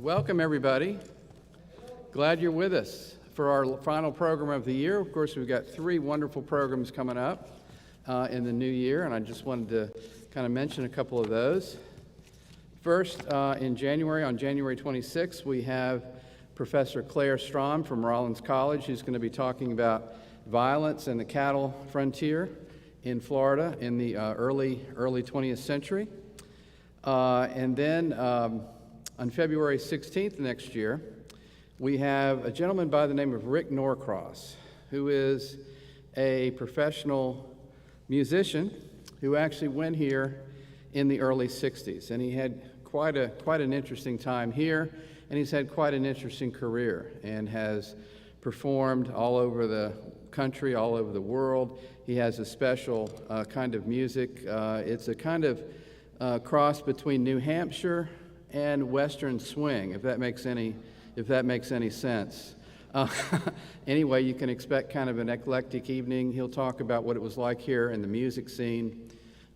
Welcome, everybody. Glad you're with us for our final program of the year. Of course, we've got 3 wonderful programs coming up in the new year, and I just wanted to kind of mention a couple of those. First, in January, on January 26th, we have Professor Claire Strom from Rollins College, who's going to be talking about violence and the cattle frontier in Florida in the early 20th century. And then on February 16th next year, we have a gentleman by the name of Rick Norcross, who is a professional musician who actually went here in the early 60s. And he had quite an interesting time here, and he's had quite an interesting career and has performed all over the country, all over the world. He has a special kind of music. It's a kind of cross between New Hampshire and Western swing, if that makes any sense. Anyway, you can expect kind of an eclectic evening. He'll talk about what it was like here in the music scene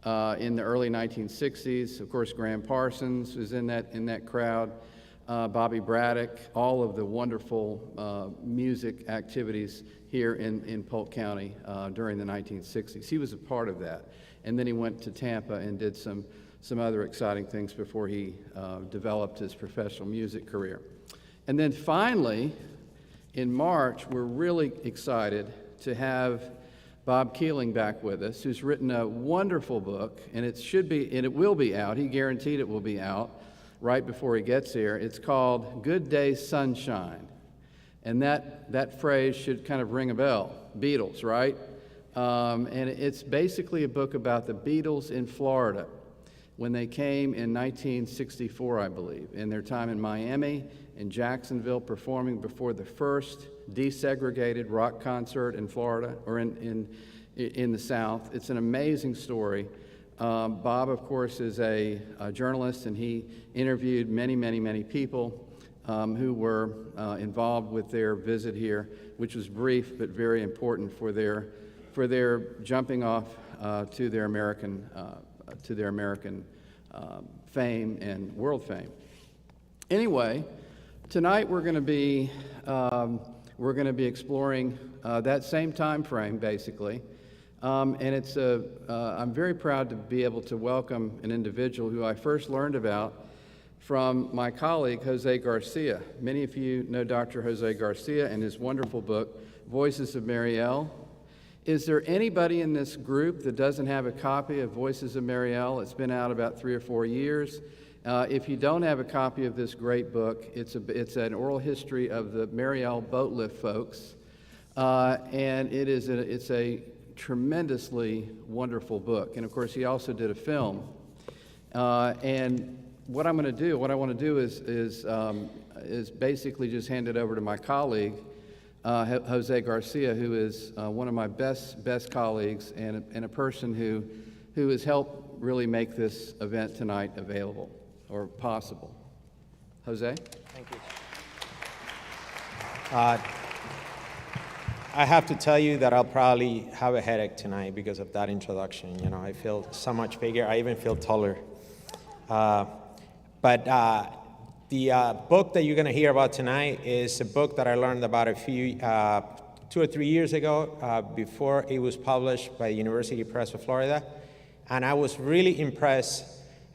in the early 1960s. Of course, Graham Parsons was in that crowd. Bobby Braddock, all of the wonderful music activities here in Polk County during the 1960s. He was a part of that. And then he went to Tampa and did some other exciting things before he developed his professional music career. And then finally, in March, we're really excited to have Bob Keeling back with us, who's written a wonderful book, and it will be out. He guaranteed it will be out right before he gets here. It's called Good Day Sunshine. And that phrase should kind of ring a bell. Beatles, right? And it's basically a book about the Beatles in Florida when they came in 1964, I believe, in their time in Miami and Jacksonville, performing before the first desegregated rock concert in Florida, or in the South. It's an amazing story. Bob, of course, is a journalist, and he interviewed many people who were involved with their visit here, which was brief but very important for their jumping off to their American fame and world fame. Anyway, tonight we're going to be exploring that same time frame, basically, and I'm very proud to be able to welcome an individual who I first learned about from my colleague Jose Garcia. Many of you know Dr. Jose Garcia and his wonderful book, Voices of Mariel. Is there anybody in this group that doesn't have a copy of Voices of Mariel? It's been out about 3 or 4 years. If you don't have a copy of this great book, it's an oral history of the Mariel boat lift folks, and it's a tremendously wonderful book. And of course, he also did a film. And what I want to do is basically just hand it over to my colleague, Jose Garcia, who is one of my best colleagues and a person who has helped really make this event tonight available or possible. Jose? Thank you. I have to tell you that I'll probably have a headache tonight because of that introduction. You know, I feel so much bigger. I even feel taller. But the book that you're going to hear about tonight is a book that I learned about 2 or 3 years ago before it was published by the University Press of Florida. And I was really impressed,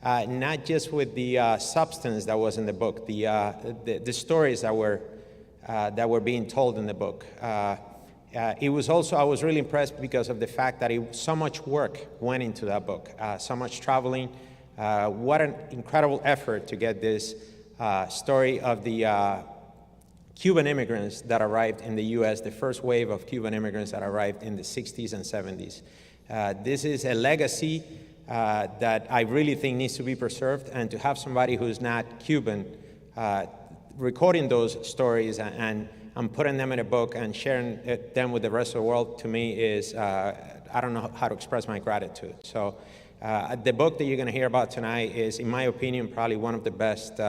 not just with the substance that was in the book, the stories that were being told in the book. I was really impressed because of the fact that so much work went into that book, so much traveling. What an incredible effort to get this story of the Cuban immigrants that arrived in the U.S., the first wave of Cuban immigrants that arrived in the 60s and 70s. This is a legacy that I really think needs to be preserved, and to have somebody who's not Cuban recording those stories and putting them in a book and sharing them with the rest of the world, to me is, I don't know how to express my gratitude. So the book that you're going to hear about tonight is, in my opinion, probably one of the best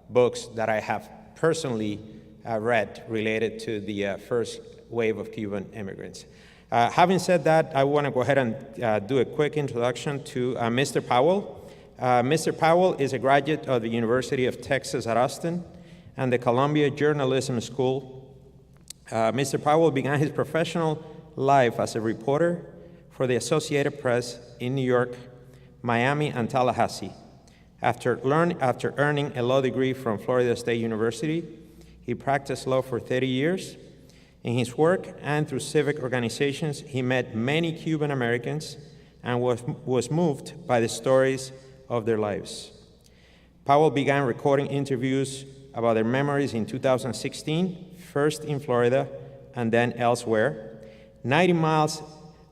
books that I have personally read related to the first wave of Cuban immigrants. Having said that, I want to go ahead and do a quick introduction to Mr. Powell. Mr. Powell is a graduate of the University of Texas at Austin. and the Columbia Journalism School. Mr. Powell began his professional life as a reporter for the Associated Press in New York, Miami, and Tallahassee. After earning a law degree from Florida State University, he practiced law for 30 years. In his work and through civic organizations, he met many Cuban Americans and was moved by the stories of their lives. Powell began recording interviews about their memories in 2016, first in Florida and then elsewhere. 90 Miles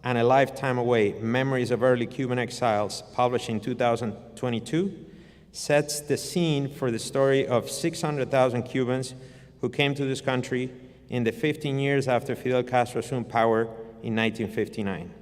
and a Lifetime Away, Memories of Early Cuban Exiles, published in 2022, sets the scene for the story of 600,000 Cubans who came to this country in the 15 years after Fidel Castro assumed power in 1959.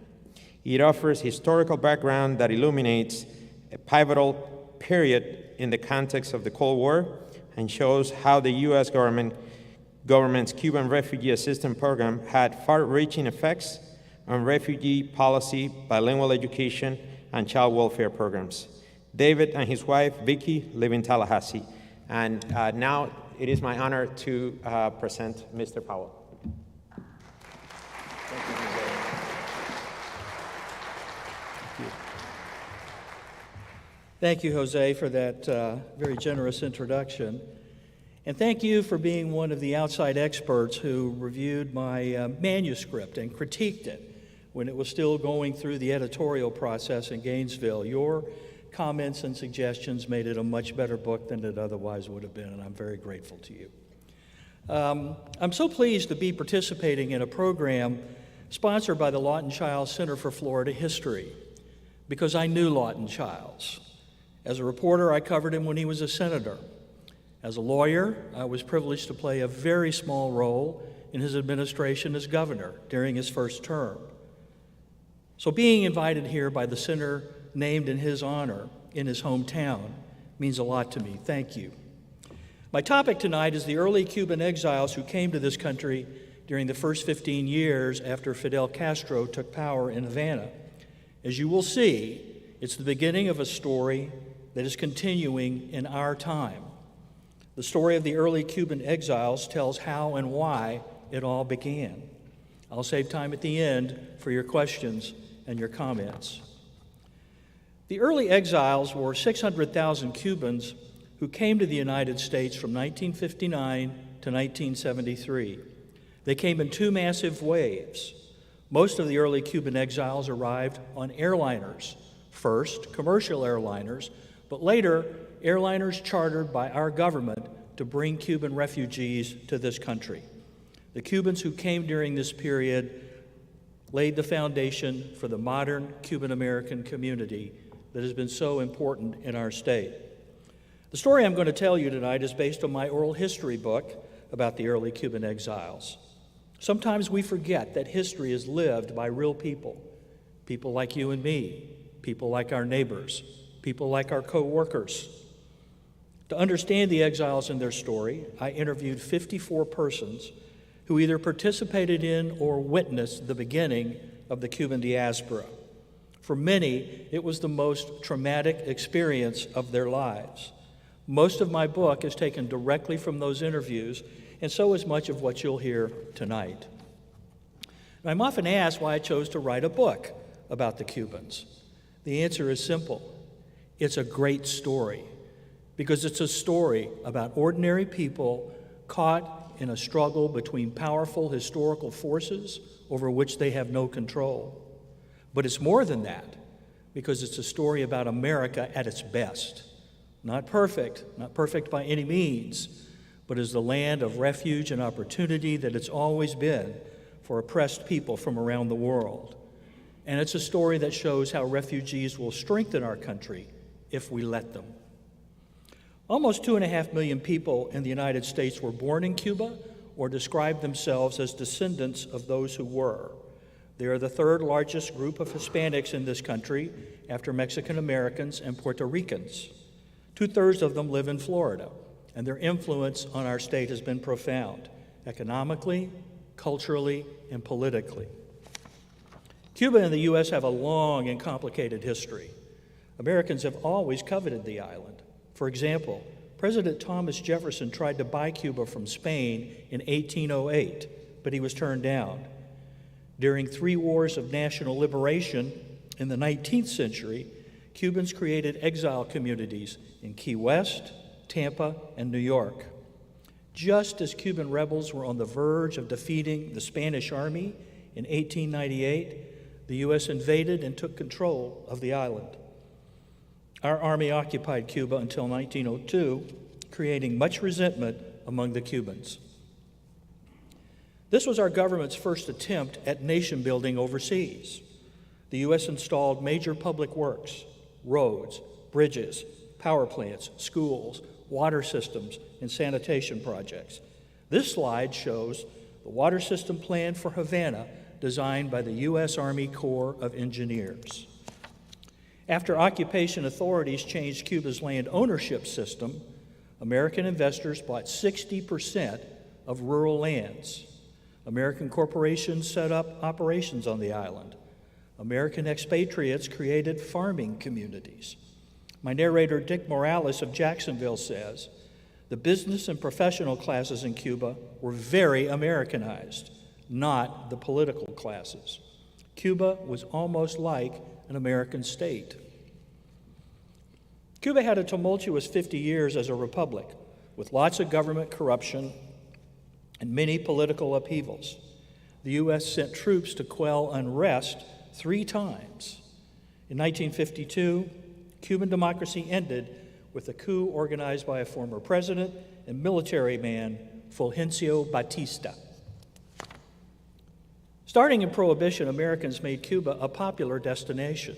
It offers historical background that illuminates a pivotal period in the context of the Cold War and shows how the U.S. government's Cuban Refugee Assistance Program had far-reaching effects on refugee policy, bilingual education, and child welfare programs. David and his wife, Vicki, live in Tallahassee. And now it is my honor to present Mr. Powell. Thank you, Jose, for that very generous introduction. And thank you for being one of the outside experts who reviewed my manuscript and critiqued it when it was still going through the editorial process in Gainesville. Your comments and suggestions made it a much better book than it otherwise would have been, and I'm very grateful to you. I'm so pleased to be participating in a program sponsored by the Lawton Chiles Center for Florida History, because I knew Lawton Chiles. As a reporter, I covered him when he was a senator. As a lawyer, I was privileged to play a very small role in his administration as governor during his first term. So being invited here by the center named in his honor in his hometown means a lot to me. Thank you. My topic tonight is the early Cuban exiles who came to this country during the first 15 years after Fidel Castro took power in Havana. As you will see, it's the beginning of a story that is continuing in our time. The story of the early Cuban exiles tells how and why it all began. I'll save time at the end for your questions and your comments. The early exiles were 600,000 Cubans who came to the United States from 1959 to 1973. They came in two massive waves. Most of the early Cuban exiles arrived on airliners. First, commercial airliners, but later, airliners chartered by our government to bring Cuban refugees to this country. The Cubans who came during this period laid the foundation for the modern Cuban American community that has been so important in our state. The story I'm going to tell you tonight is based on my oral history book about the early Cuban exiles. Sometimes we forget that history is lived by real people, people like you and me, people like our neighbors, people like our co-workers. To understand the exiles and their story, I interviewed 54 persons who either participated in or witnessed the beginning of the Cuban diaspora. For many, it was the most traumatic experience of their lives. Most of my book is taken directly from those interviews, and so is much of what you'll hear tonight. And I'm often asked why I chose to write a book about the Cubans. The answer is simple. It's a great story, because it's a story about ordinary people caught in a struggle between powerful historical forces over which they have no control. But it's more than that, because it's a story about America at its best. Not perfect by any means, but as the land of refuge and opportunity that it's always been for oppressed people from around the world. And it's a story that shows how refugees will strengthen our country if we let them. Almost 2.5 million people in the United States were born in Cuba or describe themselves as descendants of those who were. They are the third largest group of Hispanics in this country after Mexican Americans and Puerto Ricans. 2/3 of them live in Florida, and their influence on our state has been profound, economically, culturally, and politically. Cuba and the U.S. have a long and complicated history. Americans have always coveted the island. For example, President Thomas Jefferson tried to buy Cuba from Spain in 1808, but he was turned down. During 3 wars of national liberation in the 19th century, Cubans created exile communities in Key West, Tampa, and New York. Just as Cuban rebels were on the verge of defeating the Spanish army in 1898, the U.S. invaded and took control of the island. Our army occupied Cuba until 1902, creating much resentment among the Cubans. This was our government's first attempt at nation building overseas. The U.S. installed major public works, roads, bridges, power plants, schools, water systems, and sanitation projects. This slide shows the water system plan for Havana, designed by the U.S. Army Corps of Engineers. After occupation authorities changed Cuba's land ownership system, American investors bought 60% of rural lands. American corporations set up operations on the island. American expatriates created farming communities. My narrator, Dick Morales of Jacksonville, says, the business and professional classes in Cuba were very Americanized, not the political classes. Cuba was almost like an American state. Cuba had a tumultuous 50 years as a republic, with lots of government corruption and many political upheavals. The U.S. sent troops to quell unrest 3 times. In 1952, Cuban democracy ended with a coup organized by a former president and military man, Fulgencio Batista. Starting in Prohibition, Americans made Cuba a popular destination.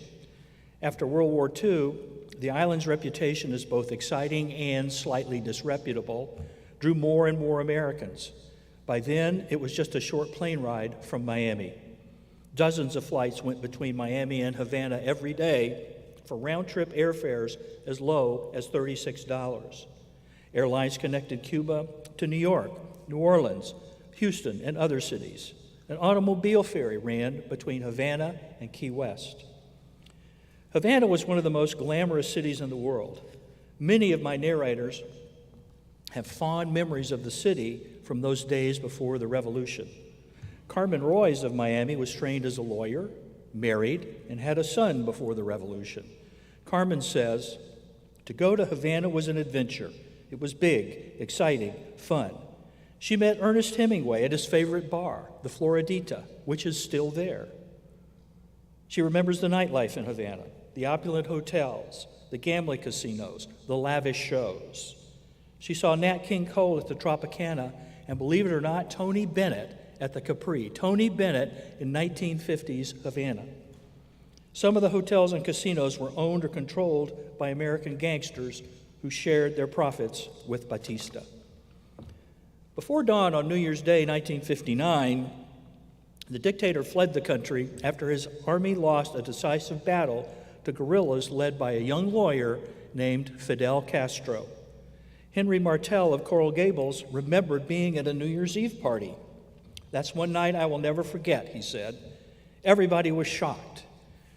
After World War II, the island's reputation as both exciting and slightly disreputable drew more and more Americans. By then, it was just a short plane ride from Miami. Dozens of flights went between Miami and Havana every day for round-trip airfares as low as $36. Airlines connected Cuba to New York, New Orleans, Houston, and other cities. An automobile ferry ran between Havana and Key West. Havana was one of the most glamorous cities in the world. Many of my narrators have fond memories of the city from those days before the revolution. Carmen Royce of Miami was trained as a lawyer, married, and had a son before the revolution. Carmen says, to go to Havana was an adventure. It was big, exciting, fun. She met Ernest Hemingway at his favorite bar, the Floridita, which is still there. She remembers the nightlife in Havana, the opulent hotels, the gambling casinos, the lavish shows. She saw Nat King Cole at the Tropicana, and believe it or not, Tony Bennett at the Capri. Tony Bennett in 1950s Havana. Some of the hotels and casinos were owned or controlled by American gangsters who shared their profits with Batista. Before dawn on New Year's Day, 1959, the dictator fled the country after his army lost a decisive battle to guerrillas led by a young lawyer named Fidel Castro. Henry Martell of Coral Gables remembered being at a New Year's Eve party. That's one night I will never forget, he said. Everybody was shocked.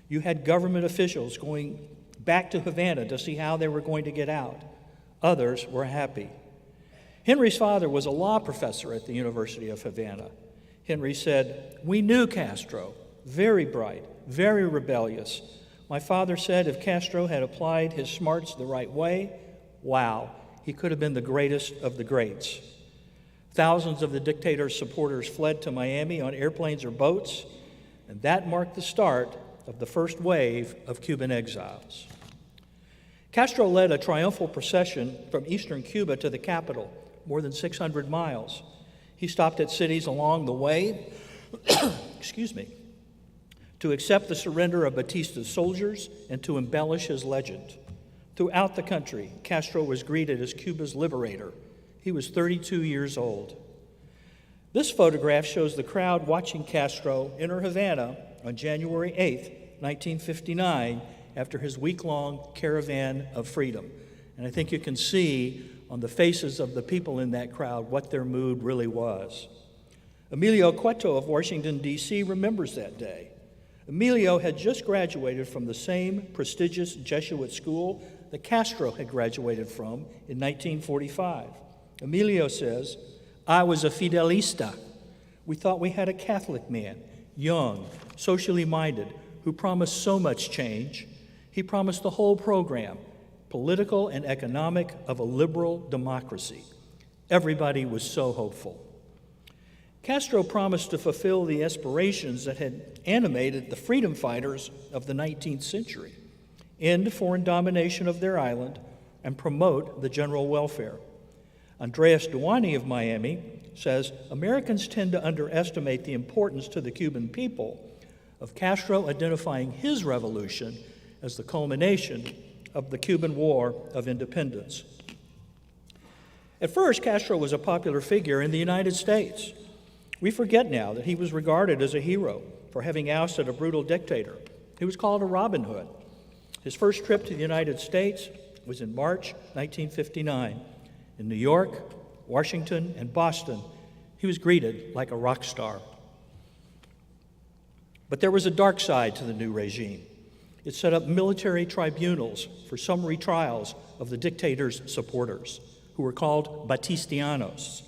You had government officials going back to Havana to see how they were going to get out. Others were happy. Henry's father was a law professor at the University of Havana. Henry said, we knew Castro, very bright, very rebellious. My father said if Castro had applied his smarts the right way, wow, he could have been the greatest of the greats. Thousands of the dictator's supporters fled to Miami on airplanes or boats, and that marked the start of the first wave of Cuban exiles. Castro led a triumphal procession from eastern Cuba to the capital, more than 600 miles. He stopped at cities along the way, to accept the surrender of Batista's soldiers and to embellish his legend. Throughout the country, Castro was greeted as Cuba's liberator. He was 32 years old. This photograph shows the crowd watching Castro enter Havana on January 8th, 1959, after his week-long caravan of freedom. And I think you can see on the faces of the people in that crowd what their mood really was. Emilio Cueto of Washington, D.C. remembers that day. Emilio had just graduated from the same prestigious Jesuit school that Castro had graduated from in 1945. Emilio says, "I was a Fidelista. We thought we had a Catholic man, young, socially minded, who promised so much change. He promised the whole program, political and economic, of a liberal democracy. Everybody was so hopeful." Castro promised to fulfill the aspirations that had animated the freedom fighters of the 19th century, end foreign domination of their island, and promote the general welfare. Andreas Duani of Miami says, "Americans tend to underestimate the importance to the Cuban people of Castro identifying his revolution as the culmination of the Cuban War of Independence." At first, Castro was a popular figure in the United States. We forget now that he was regarded as a hero for having ousted a brutal dictator. He was called a Robin Hood. His first trip to the United States was in March 1959. In New York, Washington, and Boston, he was greeted like a rock star. But there was a dark side to the new regime. It set up military tribunals for summary trials of the dictator's supporters, who were called Batistianos.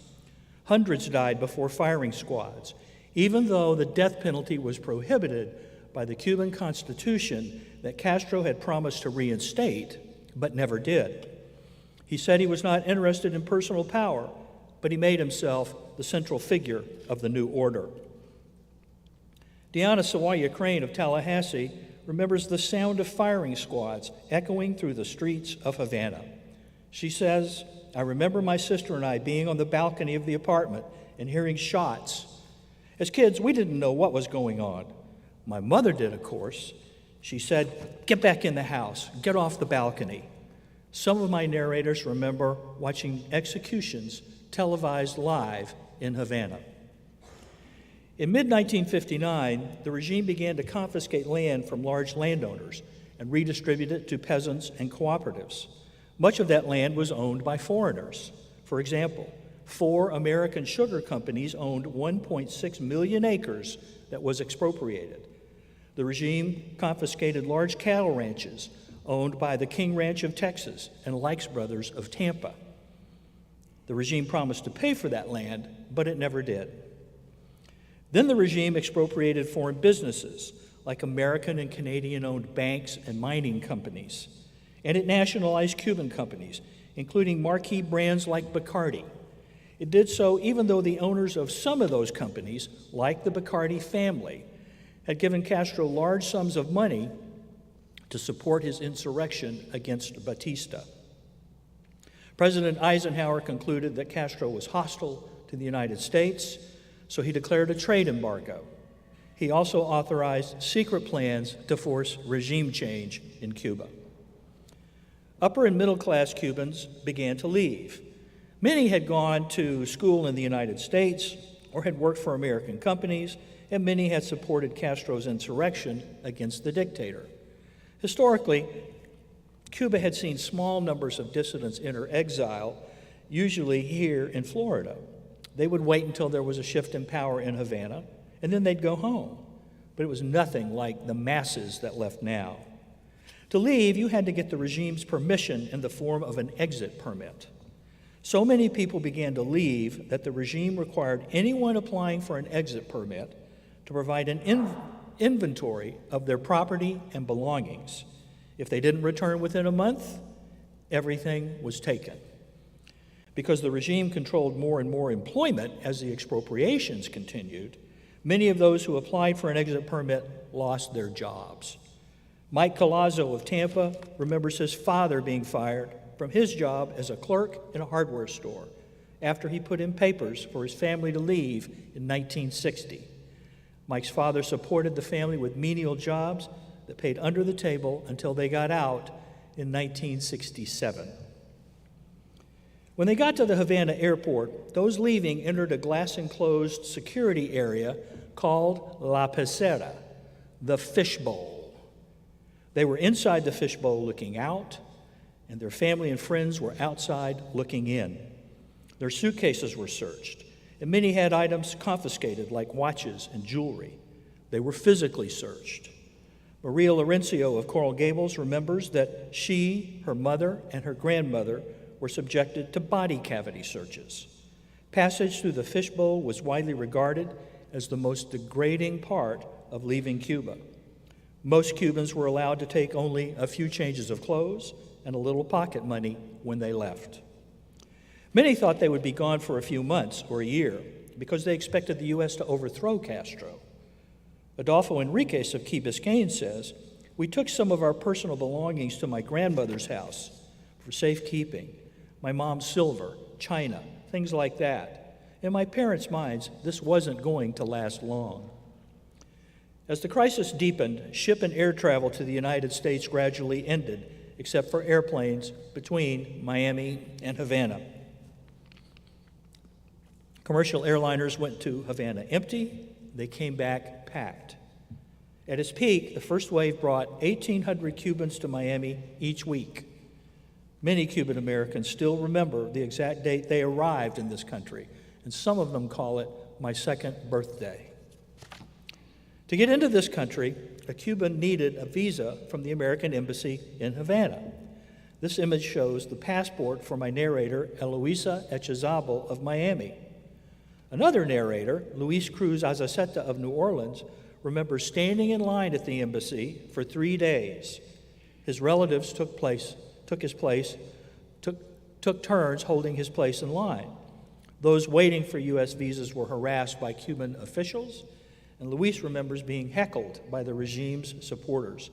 Hundreds died before firing squads, even though the death penalty was prohibited by the Cuban Constitution that Castro had promised to reinstate, but never did. He said he was not interested in personal power, but he made himself the central figure of the new order. Deanna Sawaya Crane of Tallahassee remembers the sound of firing squads echoing through the streets of Havana. She says, "I remember my sister and I being on the balcony of the apartment and hearing shots. As kids, we didn't know what was going on. My mother did, of course. She said, 'Get back in the house, get off the balcony.' Some of my narrators remember watching executions televised live in Havana." In mid-1959, the regime began to confiscate land from large landowners and redistribute it to peasants and cooperatives. Much of that land was owned by foreigners. For example, 4 American sugar companies owned 1.6 million acres that was expropriated. The regime confiscated large cattle ranches owned by the King Ranch of Texas and Likes Brothers of Tampa. The regime promised to pay for that land, but it never did. Then the regime expropriated foreign businesses, like American and Canadian-owned banks and mining companies. And it nationalized Cuban companies, including marquee brands like Bacardi. It did so even though the owners of some of those companies, like the Bacardi family, had given Castro large sums of money to support his insurrection against Batista. President Eisenhower concluded that Castro was hostile to the United States, so he declared a trade embargo. He also authorized secret plans to force regime change in Cuba. Upper and middle-class Cubans began to leave. Many had gone to school in the United States or had worked for American companies, and many had supported Castro's insurrection against the dictator. Historically, Cuba had seen small numbers of dissidents enter exile, usually here in Florida. They would wait until there was a shift in power in Havana, and then they'd go home. But it was nothing like the masses that left now. To leave, you had to get the regime's permission in the form of an exit permit. So many people began to leave that the regime required anyone applying for an exit permit to provide an inventory of their property and belongings. If they didn't return within a month, everything was taken. Because the regime controlled more and more employment as the expropriations continued, many of those who applied for an exit permit lost their jobs. Mike Collazo of Tampa remembers his father being fired from his job as a clerk in a hardware store after he put in papers for his family to leave in 1960. Mike's father supported the family with menial jobs that paid under the table until they got out in 1967. When they got to the Havana airport, those leaving entered a glass-enclosed security area called La Pecera, the fishbowl. They were inside the fishbowl looking out, and their family and friends were outside looking in. Their suitcases were searched, and many had items confiscated like watches and jewelry. They were physically searched. Maria Laurencio of Coral Gables remembers that she, her mother, and her grandmother were subjected to body cavity searches. Passage through the fishbowl was widely regarded as the most degrading part of leaving Cuba. Most Cubans were allowed to take only a few changes of clothes and a little pocket money when they left. Many thought they would be gone for a few months or a year because they expected the U.S. to overthrow Castro. Adolfo Enriquez of Key Biscayne says, "We took some of our personal belongings to my grandmother's house for safekeeping, my mom's silver, china, things like that. In my parents' minds, this wasn't going to last long." As the crisis deepened, ship and air travel to the United States gradually ended, except for airplanes between Miami and Havana. Commercial airliners went to Havana empty. They came back packed. At its peak, the first wave brought 1,800 Cubans to Miami each week. Many Cuban Americans still remember the exact date they arrived in this country, and some of them call it my second birthday. To get into this country, a Cuban needed a visa from the American Embassy in Havana. This image shows the passport for my narrator, Eloisa Echezabal of Miami. Another narrator, Luis Cruz Azaceta of New Orleans, remembers standing in line at the embassy for 3 days. His relatives took turns holding his place in line. Those waiting for U.S. visas were harassed by Cuban officials, and Luis remembers being heckled by the regime's supporters.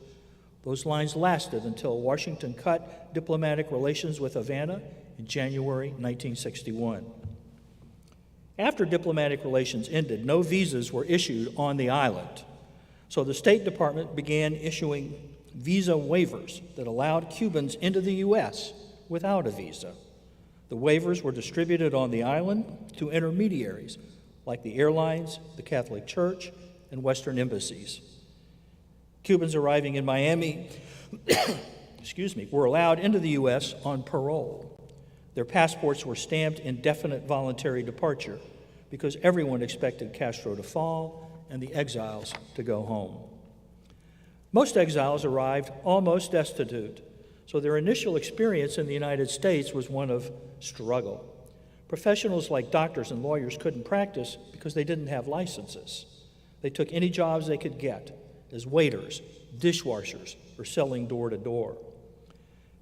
Those lines lasted until Washington cut diplomatic relations with Havana in January 1961. After diplomatic relations ended, no visas were issued on the island. So the State Department began issuing visa waivers that allowed Cubans into the U.S. without a visa. The waivers were distributed on the island to intermediaries like the airlines, the Catholic Church, and Western embassies. Cubans arriving in Miami were allowed into the U.S. on parole. Their passports were stamped indefinite voluntary departure because everyone expected Castro to fall and the exiles to go home. Most exiles arrived almost destitute, so their initial experience in the United States was one of struggle. Professionals like doctors and lawyers couldn't practice because they didn't have licenses. They took any jobs they could get as waiters, dishwashers, or selling door to door.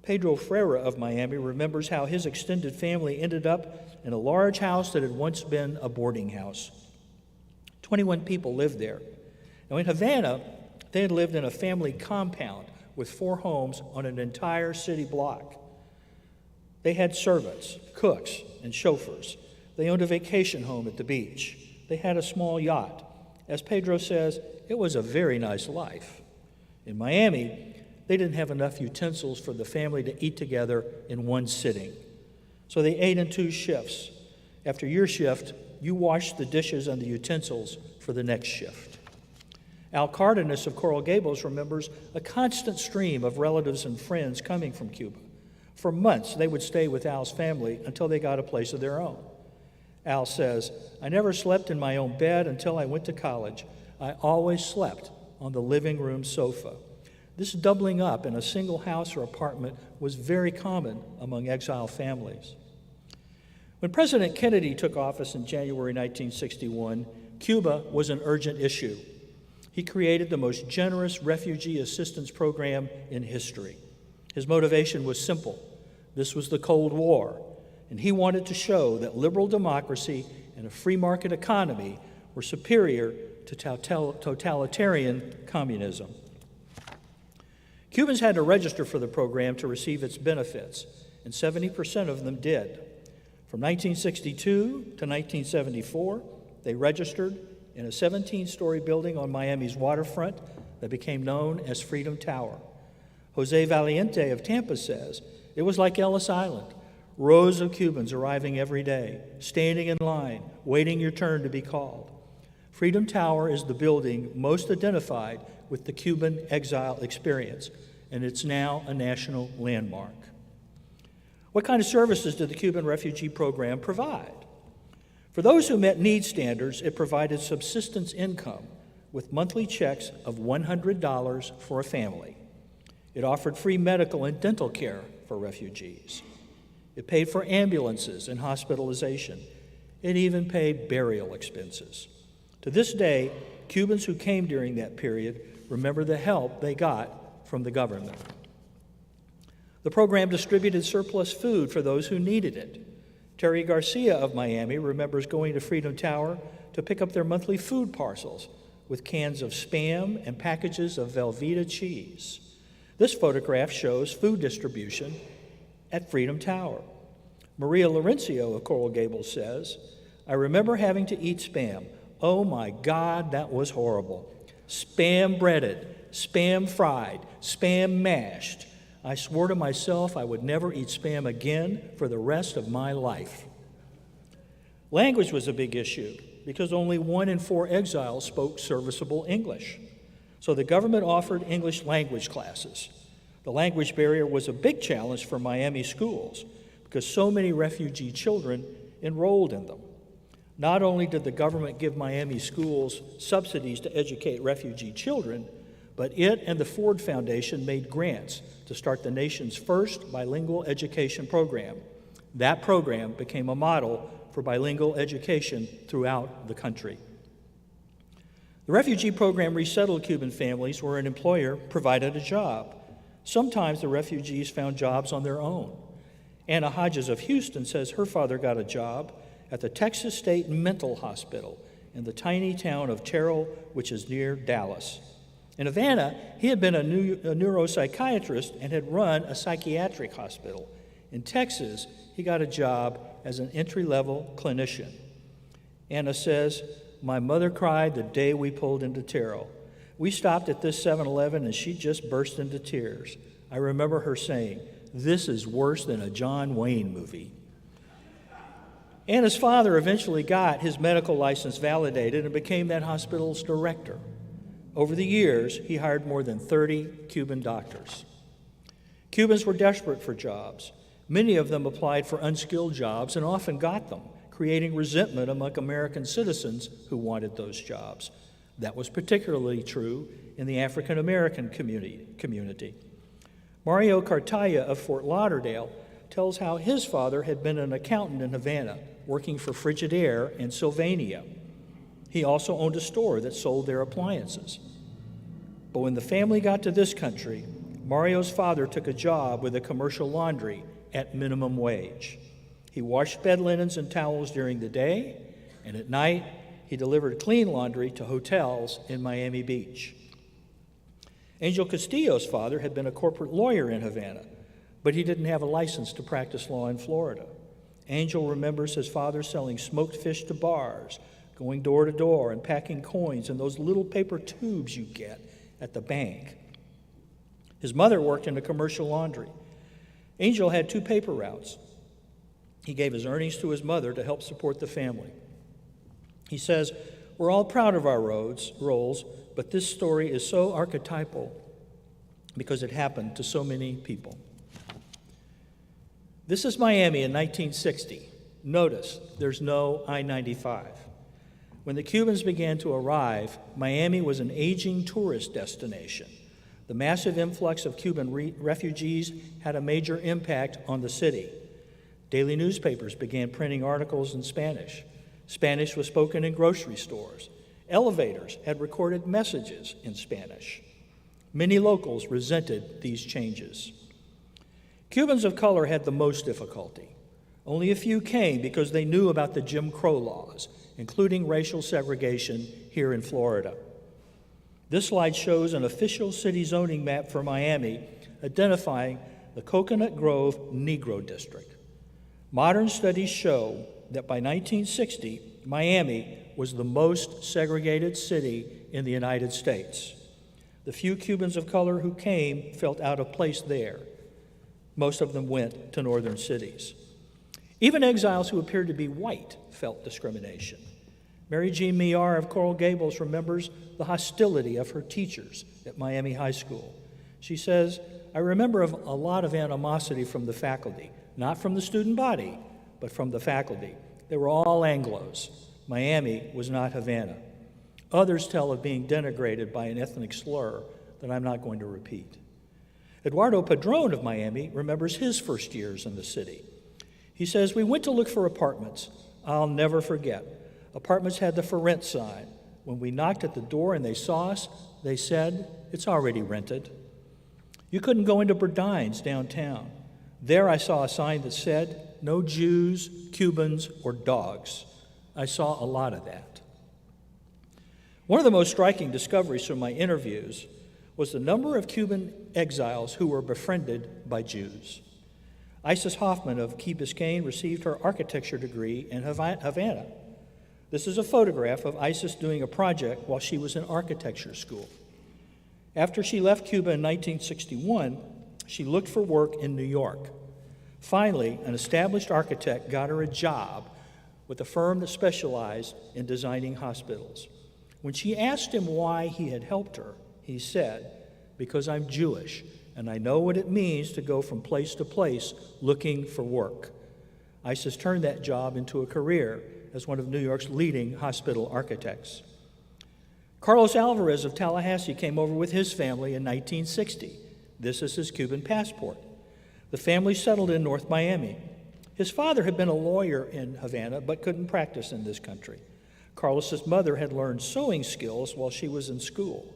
Pedro Freire of Miami remembers how his extended family ended up in a large house that had once been a boarding house. 21 people lived there. Now in Havana, they had lived in a family compound with 4 homes on an entire city block. They had servants, cooks, and chauffeurs. They owned a vacation home at the beach. They had a small yacht. As Pedro says, it was a very nice life. In Miami, they didn't have enough utensils for the family to eat together in one sitting. So they ate in 2 shifts. After your shift, you washed the dishes and the utensils for the next shift. Al Cardenas of Coral Gables remembers a constant stream of relatives and friends coming from Cuba. For months, they would stay with Al's family until they got a place of their own. Al says, "I never slept in my own bed until I went to college. I always slept on the living room sofa." This doubling up in a single house or apartment was very common among exile families. When President Kennedy took office in January 1961, Cuba was an urgent issue. He created the most generous refugee assistance program in history. His motivation was simple. This was the Cold War, and he wanted to show that liberal democracy and a free market economy were superior to totalitarian communism. Cubans had to register for the program to receive its benefits, and 70% of them did. From 1962 to 1974, they registered in a 17-story building on Miami's waterfront that became known as Freedom Tower. Jose Valiente of Tampa says, "It was like Ellis Island, rows of Cubans arriving every day, standing in line, waiting your turn to be called. Freedom Tower is the building most identified with the Cuban exile experience, and it's now a national landmark." What kind of services did the Cuban Refugee Program provide? For those who met need standards, it provided subsistence income, with monthly checks of $100 for a family. It offered free medical and dental care for refugees. It paid for ambulances and hospitalization. It even paid burial expenses. To this day, Cubans who came during that period remember the help they got from the government. The program distributed surplus food for those who needed it. Terry Garcia of Miami remembers going to Freedom Tower to pick up their monthly food parcels with cans of Spam and packages of Velveeta cheese. This photograph shows food distribution at Freedom Tower. Maria Laurencio of Coral Gables says, "I remember having to eat Spam. Oh my God, that was horrible. Spam breaded, Spam fried, Spam mashed. I swore to myself I would never eat Spam again for the rest of my life." Language was a big issue because only 1 in 4 exiles spoke serviceable English. So the government offered English language classes. The language barrier was a big challenge for Miami schools because so many refugee children enrolled in them. Not only did the government give Miami schools subsidies to educate refugee children, but it and the Ford Foundation made grants to start the nation's first bilingual education program. That program became a model for bilingual education throughout the country. The refugee program resettled Cuban families where an employer provided a job. Sometimes the refugees found jobs on their own. Anna Hodges of Houston says her father got a job at the Texas State Mental Hospital in the tiny town of Terrell, which is near Dallas. In Havana, he had been a neuropsychiatrist and had run a psychiatric hospital. In Texas, he got a job as an entry-level clinician. Anna says, "My mother cried the day we pulled into Terrell. We stopped at this 7-Eleven and she just burst into tears. I remember her saying, 'This is worse than a John Wayne movie.'" Anna's father eventually got his medical license validated and became that hospital's director. Over the years, he hired more than 30 Cuban doctors. Cubans were desperate for jobs. Many of them applied for unskilled jobs and often got them, creating resentment among American citizens who wanted those jobs. That was particularly true in the African American community. Mario Cartaya of Fort Lauderdale tells how his father had been an accountant in Havana, working for Frigidaire in Sylvania. He also owned a store that sold their appliances. But when the family got to this country, Mario's father took a job with a commercial laundry at minimum wage. He washed bed linens and towels during the day, and at night, he delivered clean laundry to hotels in Miami Beach. Angel Castillo's father had been a corporate lawyer in Havana, but he didn't have a license to practice law in Florida. Angel remembers his father selling smoked fish to bars, going door to door and packing coins in those little paper tubes you get at the bank. His mother worked in a commercial laundry. Angel had 2 paper routes. He gave his earnings to his mother to help support the family. He says, "We're all proud of our roles, but this story is so archetypal because it happened to so many people." This is Miami in 1960. Notice there's no I-95. When the Cubans began to arrive, Miami was an aging tourist destination. The massive influx of Cuban refugees had a major impact on the city. Daily newspapers began printing articles in Spanish. Spanish was spoken in grocery stores. Elevators had recorded messages in Spanish. Many locals resented these changes. Cubans of color had the most difficulty. Only a few came because they knew about the Jim Crow laws, including racial segregation here in Florida. This slide shows an official city zoning map for Miami identifying the Coconut Grove Negro District. Modern studies show that by 1960, Miami was the most segregated city in the United States. The few Cubans of color who came felt out of place there. Most of them went to northern cities. Even exiles who appeared to be white felt discrimination. Mary Jean Millar of Coral Gables remembers the hostility of her teachers at Miami High School. She says, "I remember of a lot of animosity from the faculty, not from the student body, but from the faculty. They were all Anglos. Miami was not Havana. Others tell of being denigrated by an ethnic slur that I'm not going to repeat. Eduardo Padron of Miami remembers his first years in the city. He says, "We went to look for apartments. I'll never forget. Apartments had the for rent sign. When we knocked at the door and they saw us, they said, 'It's already rented.' You couldn't go into Burdine's downtown. There I saw a sign that said, 'No Jews, Cubans, or dogs.' I saw a lot of that." One of the most striking discoveries from my interviews was the number of Cuban exiles who were befriended by Jews. Isis Hoffman of Key Biscayne received her architecture degree in Havana. This is a photograph of Isis doing a project while she was in architecture school. After she left Cuba in 1961, she looked for work in New York. Finally, an established architect got her a job with a firm that specialized in designing hospitals. When she asked him why he had helped her, he said, "Because I'm Jewish, and I know what it means to go from place to place looking for work." Isis turned that job into a career as one of New York's leading hospital architects. Carlos Alvarez of Tallahassee came over with his family in 1960. This is his Cuban passport. The family settled in North Miami. His father had been a lawyer in Havana but couldn't practice in this country. Carlos's mother had learned sewing skills while she was in school.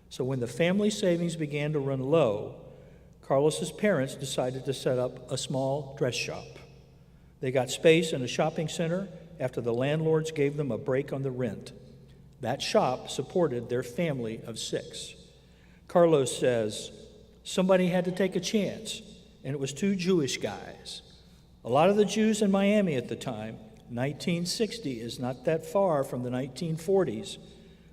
So when the family savings began to run low, Carlos's parents decided to set up a small dress shop. They got space in a shopping center after the landlords gave them a break on the rent. That shop supported their family of 6. Carlos says, "Somebody had to take a chance, and it was 2 Jewish guys. A lot of the Jews in Miami at the time, 1960 is not that far from the 1940s.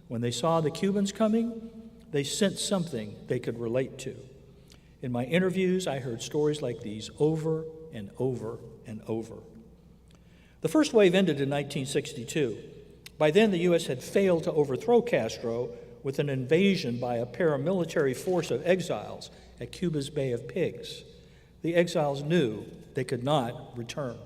When they saw the Cubans coming, they sensed something they could relate to." In my interviews, I heard stories like these over and over and over. The first wave ended in 1962. By then, the U.S. had failed to overthrow Castro with an invasion by a paramilitary force of exiles at Cuba's Bay of Pigs. The exiles knew they could not return.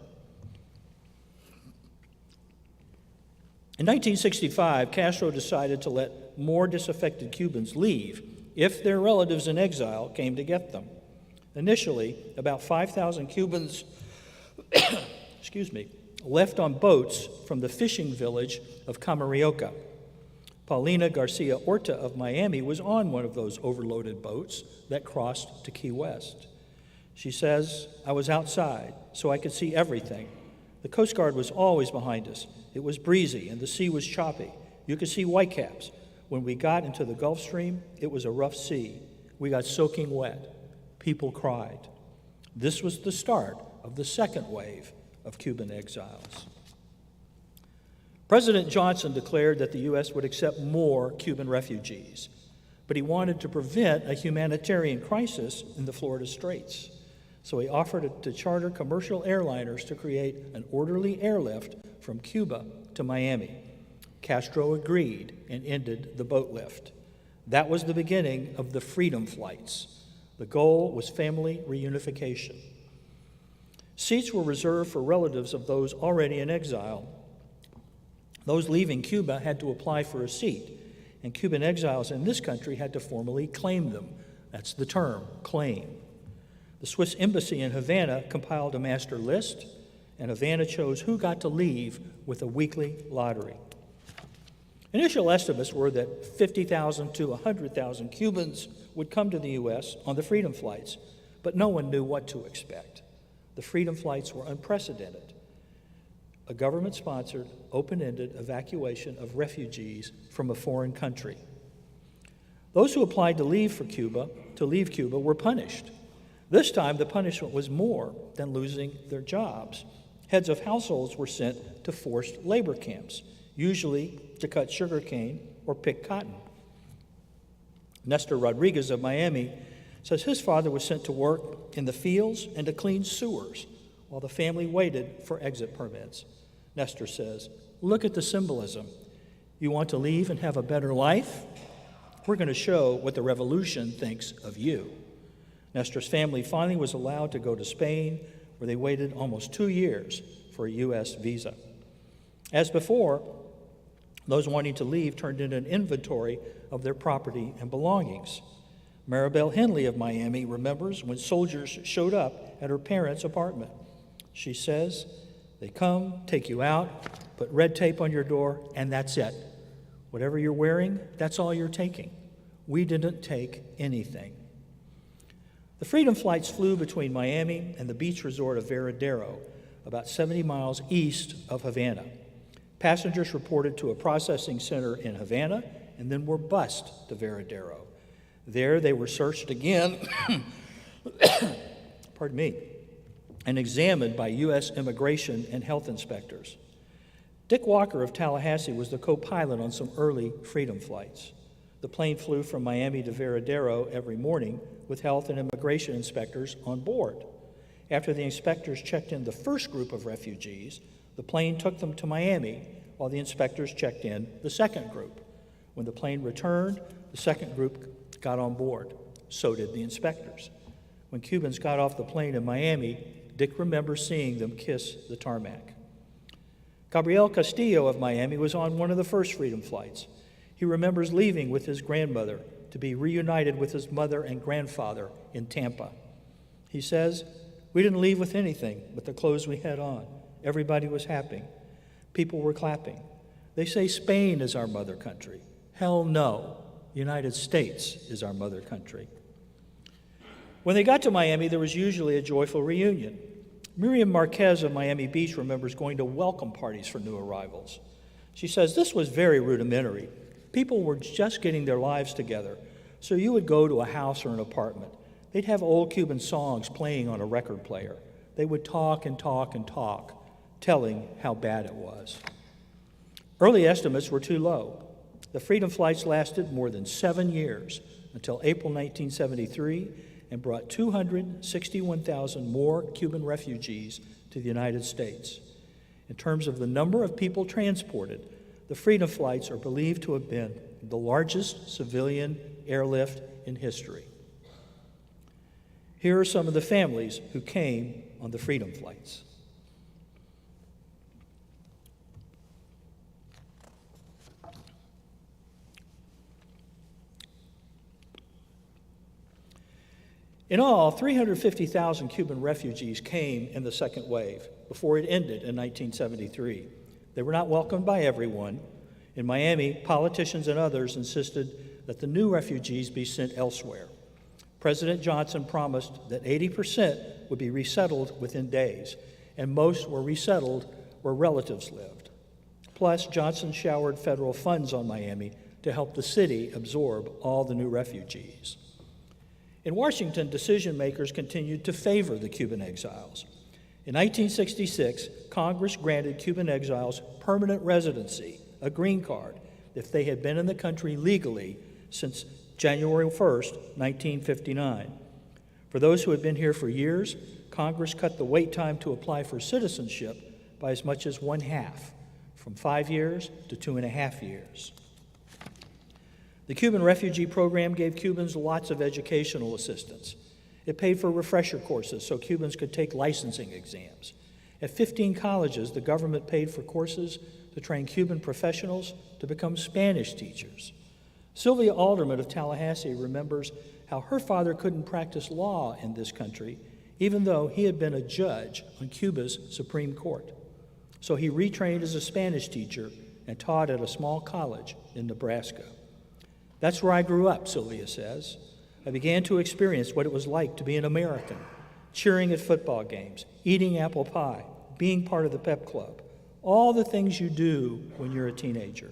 In 1965, Castro decided to let more disaffected Cubans leave if their relatives in exile came to get them. Initially, about 5,000 Cubans left on boats from the fishing village of Camarioca. Paulina Garcia Orta of Miami was on one of those overloaded boats that crossed to Key West. She says, "I was outside, so I could see everything. The Coast Guard was always behind us. It was breezy and the sea was choppy. You could see whitecaps. When we got into the Gulf Stream, it was a rough sea. We got soaking wet. People cried." This was the start of the second wave of Cuban exiles. President Johnson declared that the U.S. would accept more Cuban refugees, but he wanted to prevent a humanitarian crisis in the Florida Straits. So he offered to charter commercial airliners to create an orderly airlift from Cuba to Miami. Castro agreed and ended the boat lift. That was the beginning of the freedom flights. The goal was family reunification. Seats were reserved for relatives of those already in exile. Those leaving Cuba had to apply for a seat, and Cuban exiles in this country had to formally claim them. That's the term, claim. The Swiss embassy in Havana compiled a master list, and Havana chose who got to leave with a weekly lottery. Initial estimates were that 50,000 to 100,000 Cubans would come to the U.S. on the freedom flights, but no one knew what to expect. The freedom flights were unprecedented. A government-sponsored, open-ended evacuation of refugees from a foreign country. Those who applied to leave Cuba were punished. This time, the punishment was more than losing their jobs. Heads of households were sent to forced labor camps, usually to cut sugarcane or pick cotton. Nestor Rodriguez of Miami says his father was sent to work in the fields and to clean sewers while the family waited for exit permits. Nestor says, "Look at the symbolism. You want to leave and have a better life? We're going to show what the revolution thinks of you." Nestor's family finally was allowed to go to Spain, where they waited almost 2 years for a U.S. visa. As before, Those wanting to leave turned in an inventory of their property and belongings. Maribel Henley of Miami remembers when soldiers showed up at her parents' apartment. She says, "They come, take you out, put red tape on your door, and that's it. Whatever you're wearing, that's all you're taking. We didn't take anything." The Freedom Flights flew between Miami and the beach resort of Veradero, about 70 miles east of Havana. Passengers reported to a processing center in Havana and then were bused to Veradero. There they were searched again, pardon me, and examined by U.S. immigration and health inspectors. Dick Walker of Tallahassee was the co-pilot on some early Freedom Flights. The plane flew from Miami to Veradero every morning with health and immigration inspectors on board. After the inspectors checked in the first group of refugees, the plane took them to Miami while the inspectors checked in the second group. When the plane returned, the second group got on board. So did the inspectors. When Cubans got off the plane in Miami, Dick remembers seeing them kiss the tarmac. Gabriel Castillo of Miami was on one of the first Freedom Flights. He remembers leaving with his grandmother to be reunited with his mother and grandfather in Tampa. He says, "We didn't leave with anything but the clothes we had on. Everybody was happy. People were clapping. They say Spain is our mother country. Hell no, the United States is our mother country." When they got to Miami, there was usually a joyful reunion. Miriam Marquez of Miami Beach remembers going to welcome parties for new arrivals. She says this was very rudimentary. People were just getting their lives together, so you would go to a house or an apartment. They'd have old Cuban songs playing on a record player. They would talk and talk and talk, telling how bad it was. Early estimates were too low. The Freedom Flights lasted more than 7 years, until April 1973, and brought 261,000 more Cuban refugees to the United States. In terms of the number of people transported, the Freedom Flights are believed to have been the largest civilian airlift in history. Here are some of the families who came on the Freedom Flights. In all, 350,000 Cuban refugees came in the second wave before it ended in 1973. They were not welcomed by everyone. In Miami, politicians and others insisted that the new refugees be sent elsewhere. President Johnson promised that 80% would be resettled within days, and most were resettled where relatives lived. Plus, Johnson showered federal funds on Miami to help the city absorb all the new refugees. In Washington, decision makers continued to favor the Cuban exiles. In 1966, Congress granted Cuban exiles permanent residency, a green card, if they had been in the country legally since January 1st, 1959. For those who had been here for years, Congress cut the wait time to apply for citizenship by as much as 1/2, from 5 years to 2.5 years. The Cuban Refugee Program gave Cubans lots of educational assistance. It paid for refresher courses so Cubans could take licensing exams. At 15 colleges, the government paid for courses to train Cuban professionals to become Spanish teachers. Sylvia Alderman of Tallahassee remembers how her father couldn't practice law in this country, even though he had been a judge on Cuba's Supreme Court. So he retrained as a Spanish teacher and taught at a small college in Nebraska. That's where I grew up, Sylvia says. I began to experience what it was like to be an American, cheering at football games, eating apple pie, being part of the pep club, all the things you do when you're a teenager.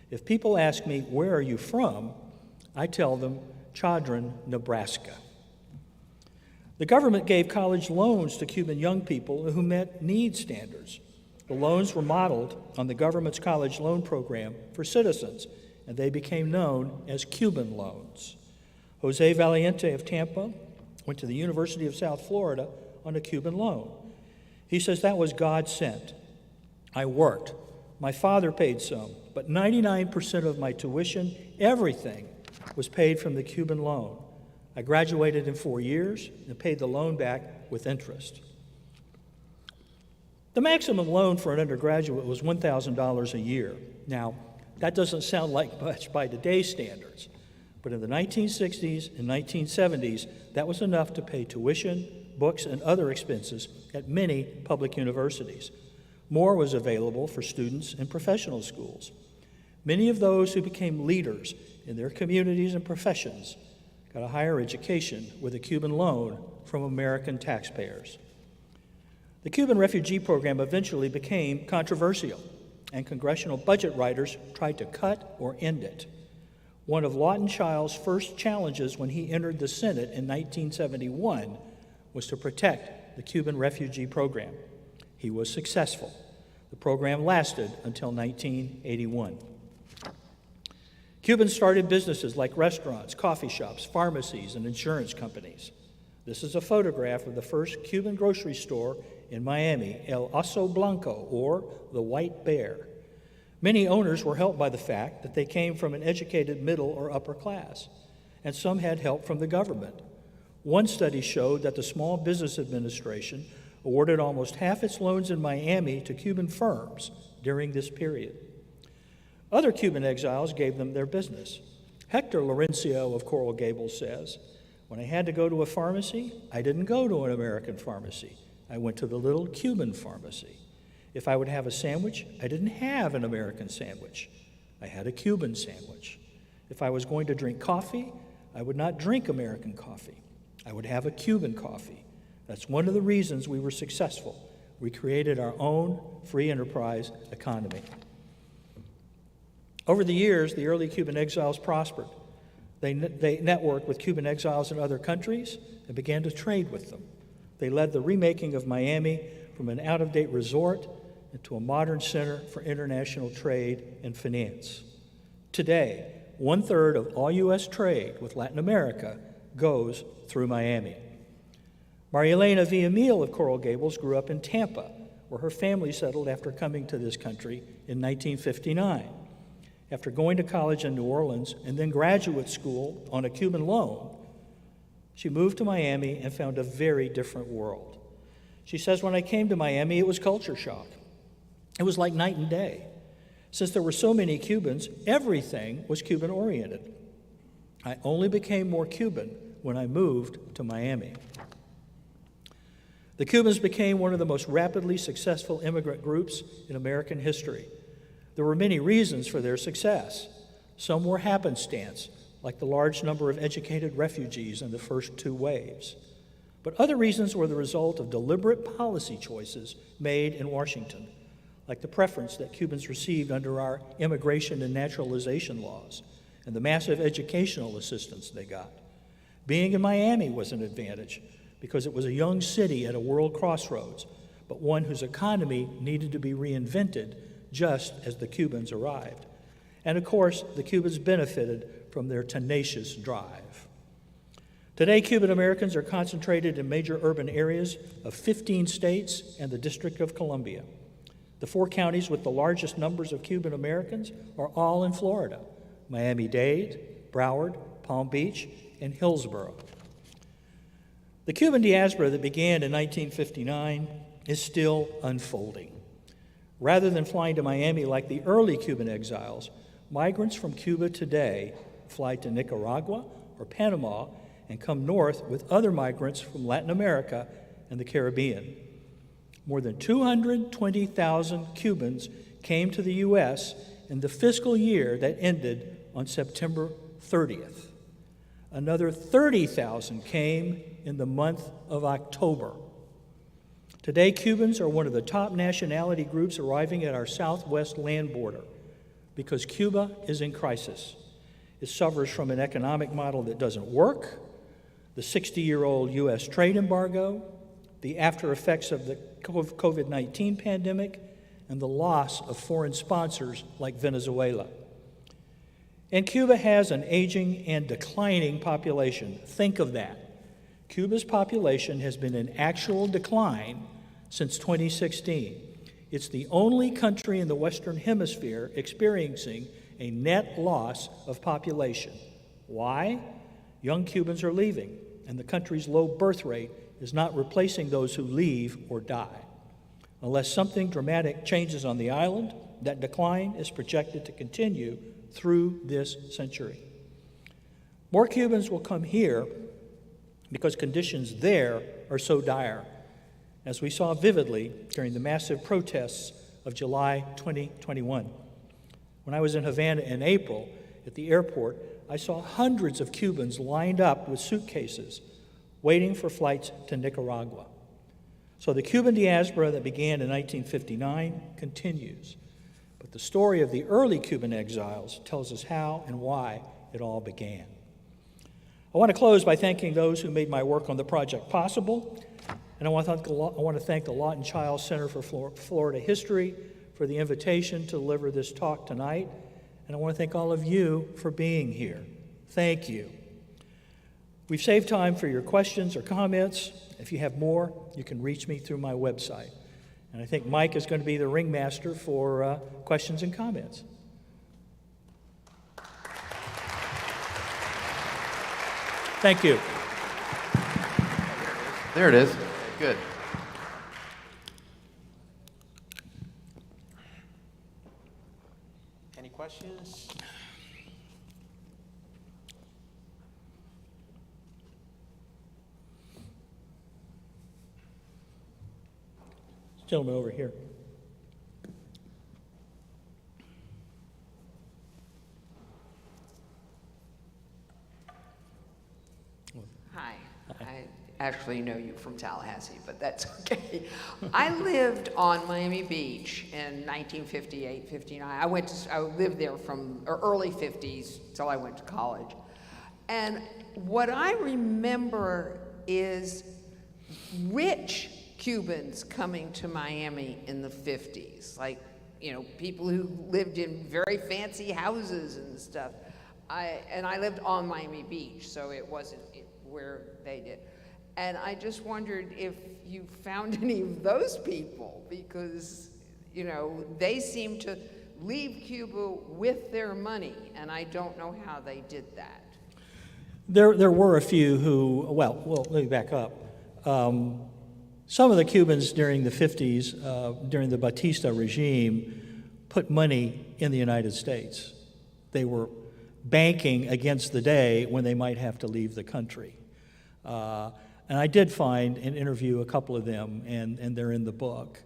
If people ask me, where are you from? I tell them, Chadron, Nebraska. The government gave college loans to Cuban young people who met need standards. The loans were modeled on the government's college loan program for citizens, and they became known as Cuban loans. Jose Valiente of Tampa went to the University of South Florida on a Cuban loan. He says that was God sent. I worked. My father paid some, but 99% of my tuition, everything, was paid from the Cuban loan. I graduated in 4 years and paid the loan back with interest. The maximum loan for an undergraduate was $1,000 a year. Now, That doesn't sound like much by today's standards, but in the 1960s and 1970s, that was enough to pay tuition, books, and other expenses at many public universities. More was available for students in professional schools. Many of those who became leaders in their communities and professions got a higher education with a Cuban loan from American taxpayers. The Cuban Refugee Program eventually became controversial, and congressional budget writers tried to cut or end it. One of Lawton Chiles' first challenges when he entered the Senate in 1971 was to protect the Cuban Refugee Program. He was successful. The program lasted until 1981. Cubans started businesses like restaurants, coffee shops, pharmacies, and insurance companies. This is a photograph of the first Cuban grocery store in Miami, El Oso Blanco, or the White Bear. Many owners were helped by the fact that they came from an educated middle or upper class, and some had help from the government. One study showed that the Small Business Administration awarded almost half its loans in Miami to Cuban firms during this period. Other Cuban exiles gave them their business. Hector Laurencio of Coral Gables says, "When I had to go to a pharmacy, I didn't go to an American pharmacy. I went to the little Cuban pharmacy. If I would have a sandwich, I didn't have an American sandwich. I had a Cuban sandwich. If I was going to drink coffee, I would not drink American coffee. I would have a Cuban coffee. That's one of the reasons we were successful. We created our own free enterprise economy." Over the years, the early Cuban exiles prospered. They networked with Cuban exiles in other countries and began to trade with them. They led the remaking of Miami from an out-of-date resort into a modern center for international trade and finance. Today, 1/3 of all U.S. trade with Latin America goes through Miami. Maria Elena Villamil of Coral Gables grew up in Tampa, where her family settled after coming to this country in 1959. After going to college in New Orleans and then graduate school on a Cuban loan, she moved to Miami and found a very different world. She says, "When I came to Miami, it was culture shock. It was like night and day. Since there were so many Cubans, everything was Cuban-oriented. I only became more Cuban when I moved to Miami." The Cubans became one of the most rapidly successful immigrant groups in American history. There were many reasons for their success. Some were happenstance, like the large number of educated refugees in the first two waves. But other reasons were the result of deliberate policy choices made in Washington, like the preference that Cubans received under our immigration and naturalization laws, and the massive educational assistance they got. Being in Miami was an advantage because it was a young city at a world crossroads, but one whose economy needed to be reinvented just as the Cubans arrived. And of course, the Cubans benefited from their tenacious drive. Today, Cuban Americans are concentrated in major urban areas of 15 states and the District of Columbia. The 4 counties with the largest numbers of Cuban Americans are all in Florida: Miami-Dade, Broward, Palm Beach, and Hillsborough. The Cuban diaspora that began in 1959 is still unfolding. Rather than flying to Miami like the early Cuban exiles, migrants from Cuba today fly to Nicaragua or Panama and come north with other migrants from Latin America and the Caribbean. More than 220,000 Cubans came to the U.S. in the fiscal year that ended on September 30th. Another 30,000 came in the month of October. Today, Cubans are one of the top nationality groups arriving at our southwest land border because Cuba is in crisis. It suffers from an economic model that doesn't work, the 60-year-old U.S. trade embargo, the after effects of the COVID-19 pandemic, and the loss of foreign sponsors like Venezuela. And Cuba has an aging and declining population. Think of that. Cuba's population has been in actual decline since 2016. It's the only country in the Western Hemisphere experiencing a net loss of population. Why? Young Cubans are leaving, and the country's low birth rate is not replacing those who leave or die. Unless something dramatic changes on the island, That decline is projected to continue through this century. More Cubans will come here because conditions there are so dire, as we saw vividly during the massive protests of July 2021. When I was in Havana in April at the airport, I saw hundreds of Cubans lined up with suitcases waiting for flights to Nicaragua. So the Cuban diaspora that began in 1959 continues. But the story of the early Cuban exiles tells us how and why it all began. I want to close by thanking those who made my work on the project possible. And I want to thank the Lawton Chiles Center for Florida History for the invitation to deliver this talk tonight. And I want to thank all of you for being here. Thank you. We've saved time for your questions or comments. If you have more, you can reach me through my website. And I think Mike is going to be the ringmaster for questions and comments. Thank you. There it is. Good. Any questions? Gentleman over here. Hi. I actually know you from Tallahassee, but that's okay. I lived on Miami Beach in 1958, 59. I lived there from early 50s till I went to college. And what I remember is rich Cubans coming to Miami in the 50s, like, you know, people who lived in very fancy houses and stuff. I lived on Miami Beach, so it wasn't where they did. And I just wondered if you found any of those people, because, you know, they seem to leave Cuba with their money, and I don't know how they did that. There were a few who, well, let me back up. Some of the Cubans during the 50s, during the Batista regime, put money in the United States. They were banking against the day when they might have to leave the country. And I did find and interview a couple of them, and they're in the book.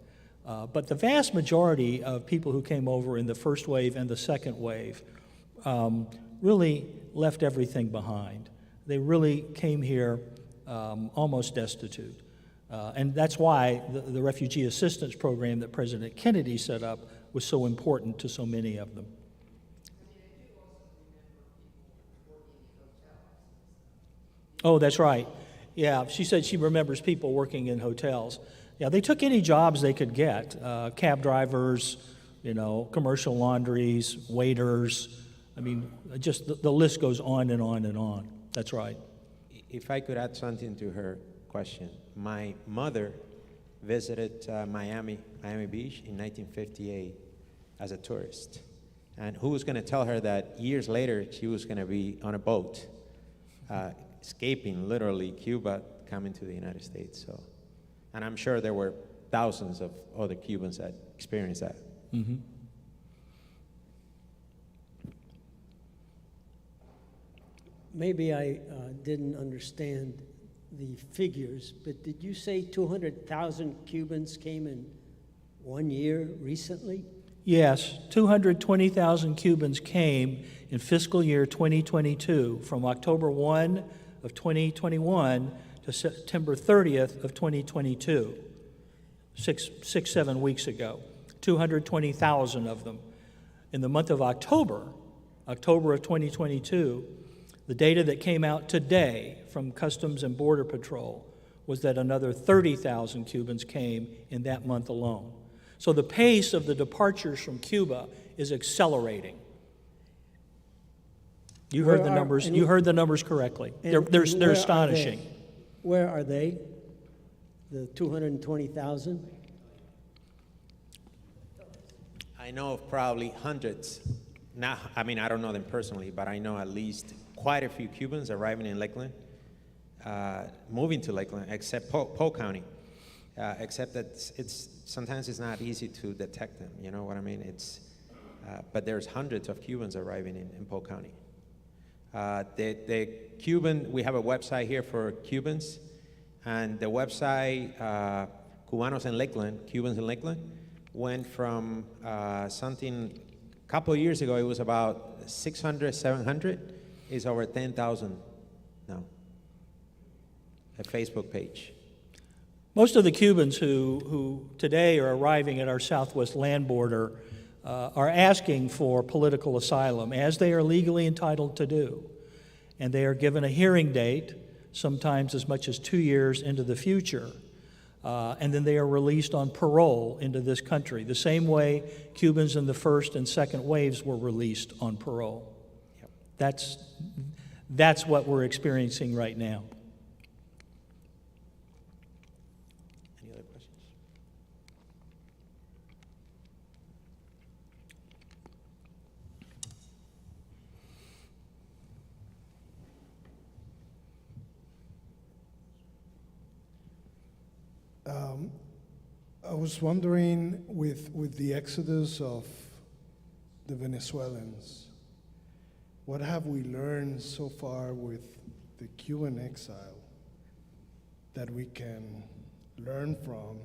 But the vast majority of people who came over in the first wave and the second wave really left everything behind. They really came here almost destitute. And that's why the Refugee Assistance Program that President Kennedy set up was so important to so many of them. Oh, that's right. Yeah, she said she remembers people working in hotels. Yeah, they took any jobs they could get, cab drivers, you know, commercial laundries, waiters. I mean, just the list goes on and on and on. That's right. If I could add something to her question. My mother visited Miami Beach in 1958 as a tourist. And who was going to tell her that years later she was going to be on a boat, escaping literally Cuba, coming to the United States. So, and I'm sure there were thousands of other Cubans that experienced that. Mm-hmm. Maybe I didn't understand the figures, but did you say 200,000 Cubans came in 1 year recently? Yes, 220,000 Cubans came in fiscal year 2022 from October 1 of 2021 to September 30th of 2022, 7 weeks ago. 220,000 of them. In the month of October of 2022, the data that came out today from Customs and Border Patrol was that another 30,000 Cubans came in that month alone. So the pace of the departures from Cuba is accelerating. You heard the numbers. You heard the numbers correctly. They're astonishing. Where are they? The 220,000? I know of probably hundreds. Now, I mean, I don't know them personally, but I know at least quite a few Cubans arriving in Lakeland, moving to Lakeland, except Powell County, except that it's sometimes it's not easy to detect them. You know what I mean? But there's hundreds of Cubans arriving in Polk County. The Cuban, we have a website here for Cubans, and the website Cubanos en Lakeland, Cubans in Lakeland, went from something a couple of years ago, it was about 600, 700, is over 10,000 now, a Facebook page. Most of the Cubans who today are arriving at our southwest land border are asking for political asylum, as they are legally entitled to do. And they are given a hearing date, sometimes as much as 2 years into the future. And then they are released on parole into this country, the same way Cubans in the first and second waves were released on parole. Yep. That's what we're experiencing right now. Any other questions? I was wondering, with the exodus of the Venezuelans, what have we learned so far with the Cuban exile that we can learn from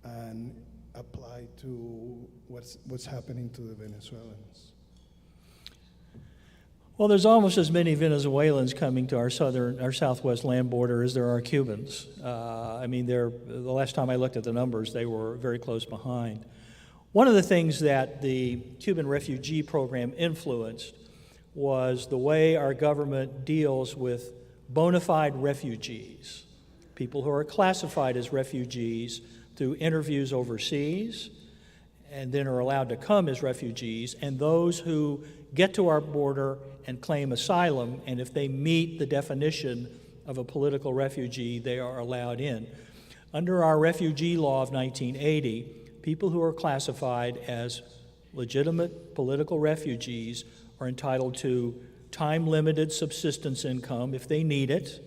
and apply to what's happening to the Venezuelans? Well, there's almost as many Venezuelans coming to our southwest land border as there are Cubans. The last time I looked at the numbers, they were very close behind. One of the things that the Cuban Refugee Program influenced was the way our government deals with bona fide refugees, people who are classified as refugees through interviews overseas and then are allowed to come as refugees, and those who get to our border and claim asylum, and if they meet the definition of a political refugee, they are allowed in. Under our refugee law of 1980, people who are classified as legitimate political refugees are entitled to time-limited subsistence income if they need it.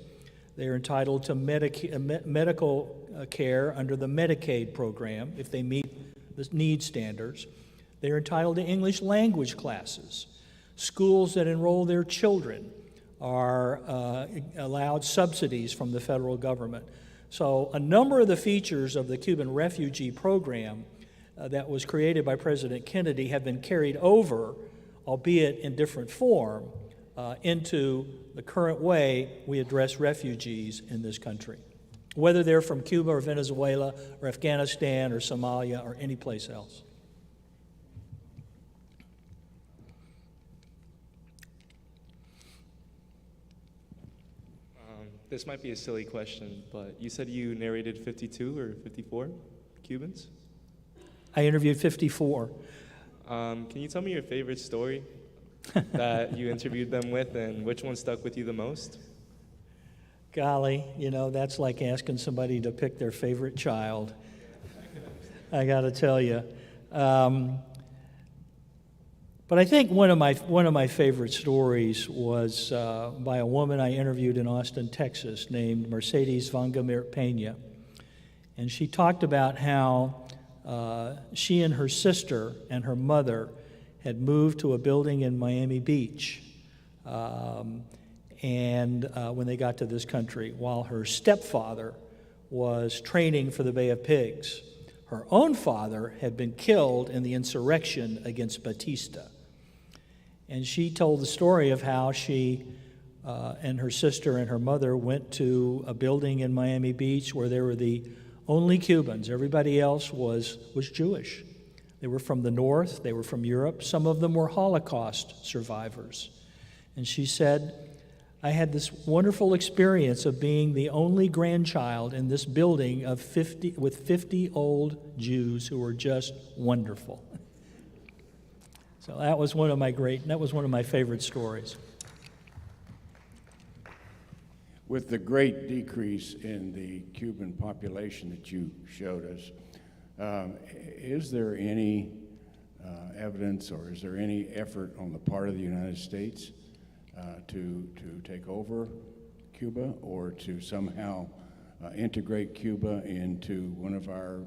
They are entitled to medical care under the Medicaid program if they meet the need standards. They are entitled to English language classes. Schools that enroll their children are allowed subsidies from the federal government. So a number of the features of the Cuban Refugee Program that was created by President Kennedy have been carried over, albeit in different form, into the current way we address refugees in this country, whether they're from Cuba or Venezuela or Afghanistan or Somalia or any place else. This might be a silly question, but you said you narrated 52 or 54 Cubans? I interviewed 54. Can you tell me your favorite story that you interviewed them with, and which one stuck with you the most? Golly, that's like asking somebody to pick their favorite child. I got to tell you. But I think one of my favorite stories was by a woman I interviewed in Austin, Texas, named Mercedes Vangamir Peña. And she talked about how she and her sister and her mother had moved to a building in Miami Beach when they got to this country, while her stepfather was training for the Bay of Pigs. Her own father had been killed in the insurrection against Batista. And she told the story of how she and her sister and her mother went to a building in Miami Beach where there were the only Cubans. Everybody else was Jewish. They were from the North, they were from Europe. Some of them were Holocaust survivors. And she said, I had this wonderful experience of being the only grandchild in this building with 50 old Jews who were just wonderful. So that was one of my favorite stories. With the great decrease in the Cuban population that you showed us, is there any evidence or is there any effort on the part of the United States to take over Cuba or to somehow integrate Cuba into one of our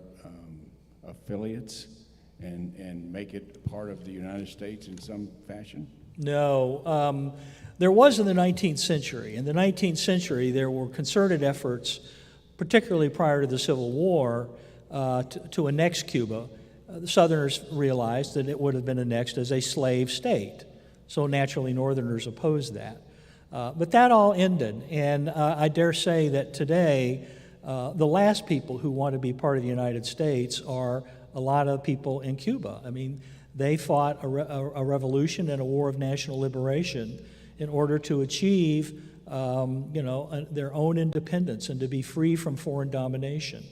affiliates and make it part of the United States in some fashion? No. There was in the 19th century. In the 19th century, there were concerted efforts, particularly prior to the Civil War, to annex Cuba. The Southerners realized that it would have been annexed as a slave state. So naturally, Northerners opposed that. But that all ended, and I dare say that today, the last people who want to be part of the United States are a lot of people in Cuba. I mean, they fought a revolution and a war of national liberation in order to achieve, their own independence and to be free from foreign domination.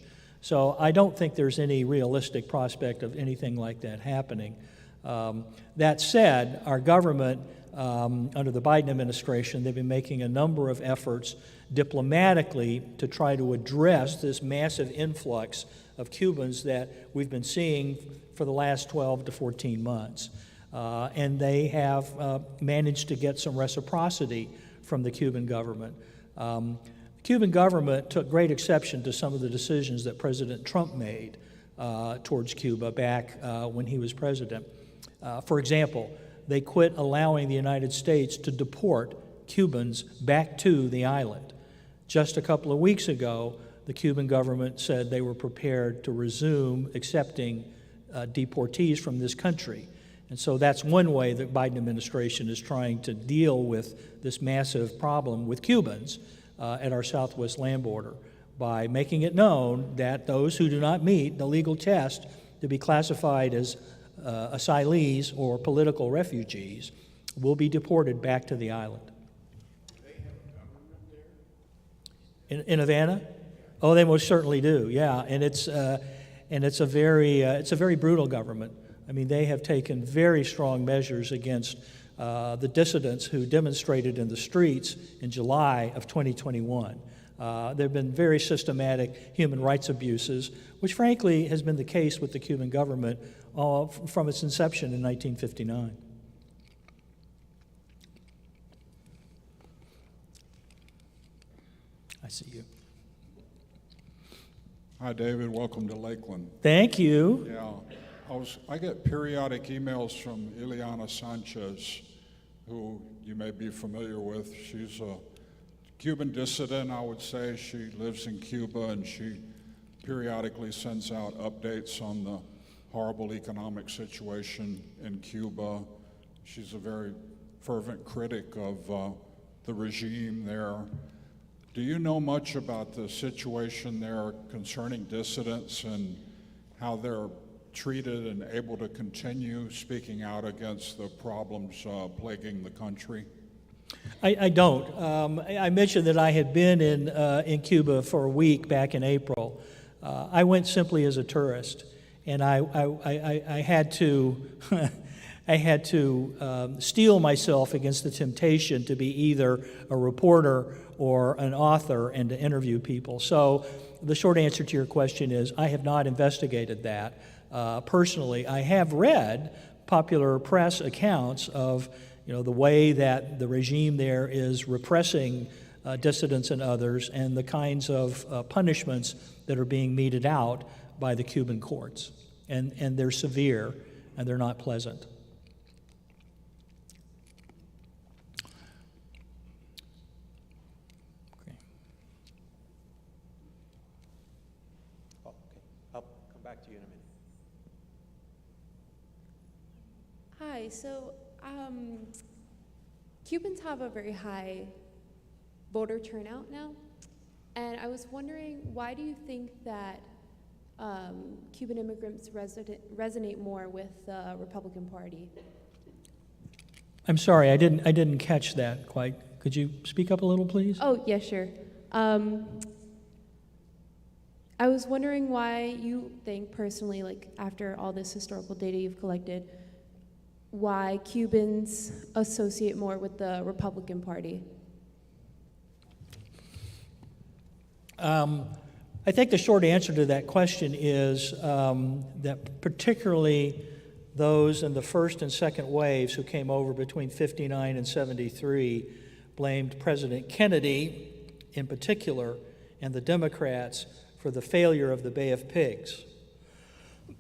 So I don't think there's any realistic prospect of anything like that happening. That said, our government, under the Biden administration, they've been making a number of efforts diplomatically to try to address this massive influx of Cubans that we've been seeing for the last 12 to 14 months. And they have managed to get some reciprocity from the Cuban government. The Cuban government took great exception to some of the decisions that President Trump made towards Cuba back when he was president. For example, they quit allowing the United States to deport Cubans back to the island. Just a couple of weeks ago, the Cuban government said they were prepared to resume accepting deportees from this country. And so that's one way the Biden administration is trying to deal with this massive problem with Cubans at our southwest land border, by making it known that those who do not meet the legal test to be classified as asylees or political refugees will be deported back to the island. In Havana? Oh, they most certainly do. Yeah, and it's a very brutal government. I mean, they have taken very strong measures against the dissidents who demonstrated in the streets in July of 2021. There have been very systematic human rights abuses, which frankly has been the case with the Cuban government from its inception in 1959. I see you. Hi, David. Welcome to Lakeland. Thank you. Yeah, I get periodic emails from Ileana Sanchez, who you may be familiar with. She's a Cuban dissident, I would say. She lives in Cuba, and she periodically sends out updates on the horrible economic situation in Cuba. She's a very fervent critic of the regime there. Do you know much about the situation there concerning dissidents and how they're treated and able to continue speaking out against the problems plaguing the country? I don't. I mentioned that I had been in Cuba for a week back in April. I went simply as a tourist, and I had to I had to steel myself against the temptation to be either a reporter or an author and to interview people. So the short answer to your question is I have not investigated that. Personally, I have read popular press accounts of the way that the regime there is repressing dissidents and others, and the kinds of punishments that are being meted out by the Cuban courts. And they're severe, and they're not pleasant. Okay. Oh, okay. I'll come back to you in a minute. Hi, so Cubans have a very high voter turnout now, and I was wondering, why do you think that Cuban immigrants resonate more with the Republican Party? I'm sorry, I didn't catch that quite. Could you speak up a little, please? Oh, yeah, sure. I was wondering why you think personally, like after all this historical data you've collected, why Cubans associate more with the Republican Party? I think the short answer to that question is that particularly those in the first and second waves who came over between 59 and 73 blamed President Kennedy in particular and the Democrats for the failure of the Bay of Pigs.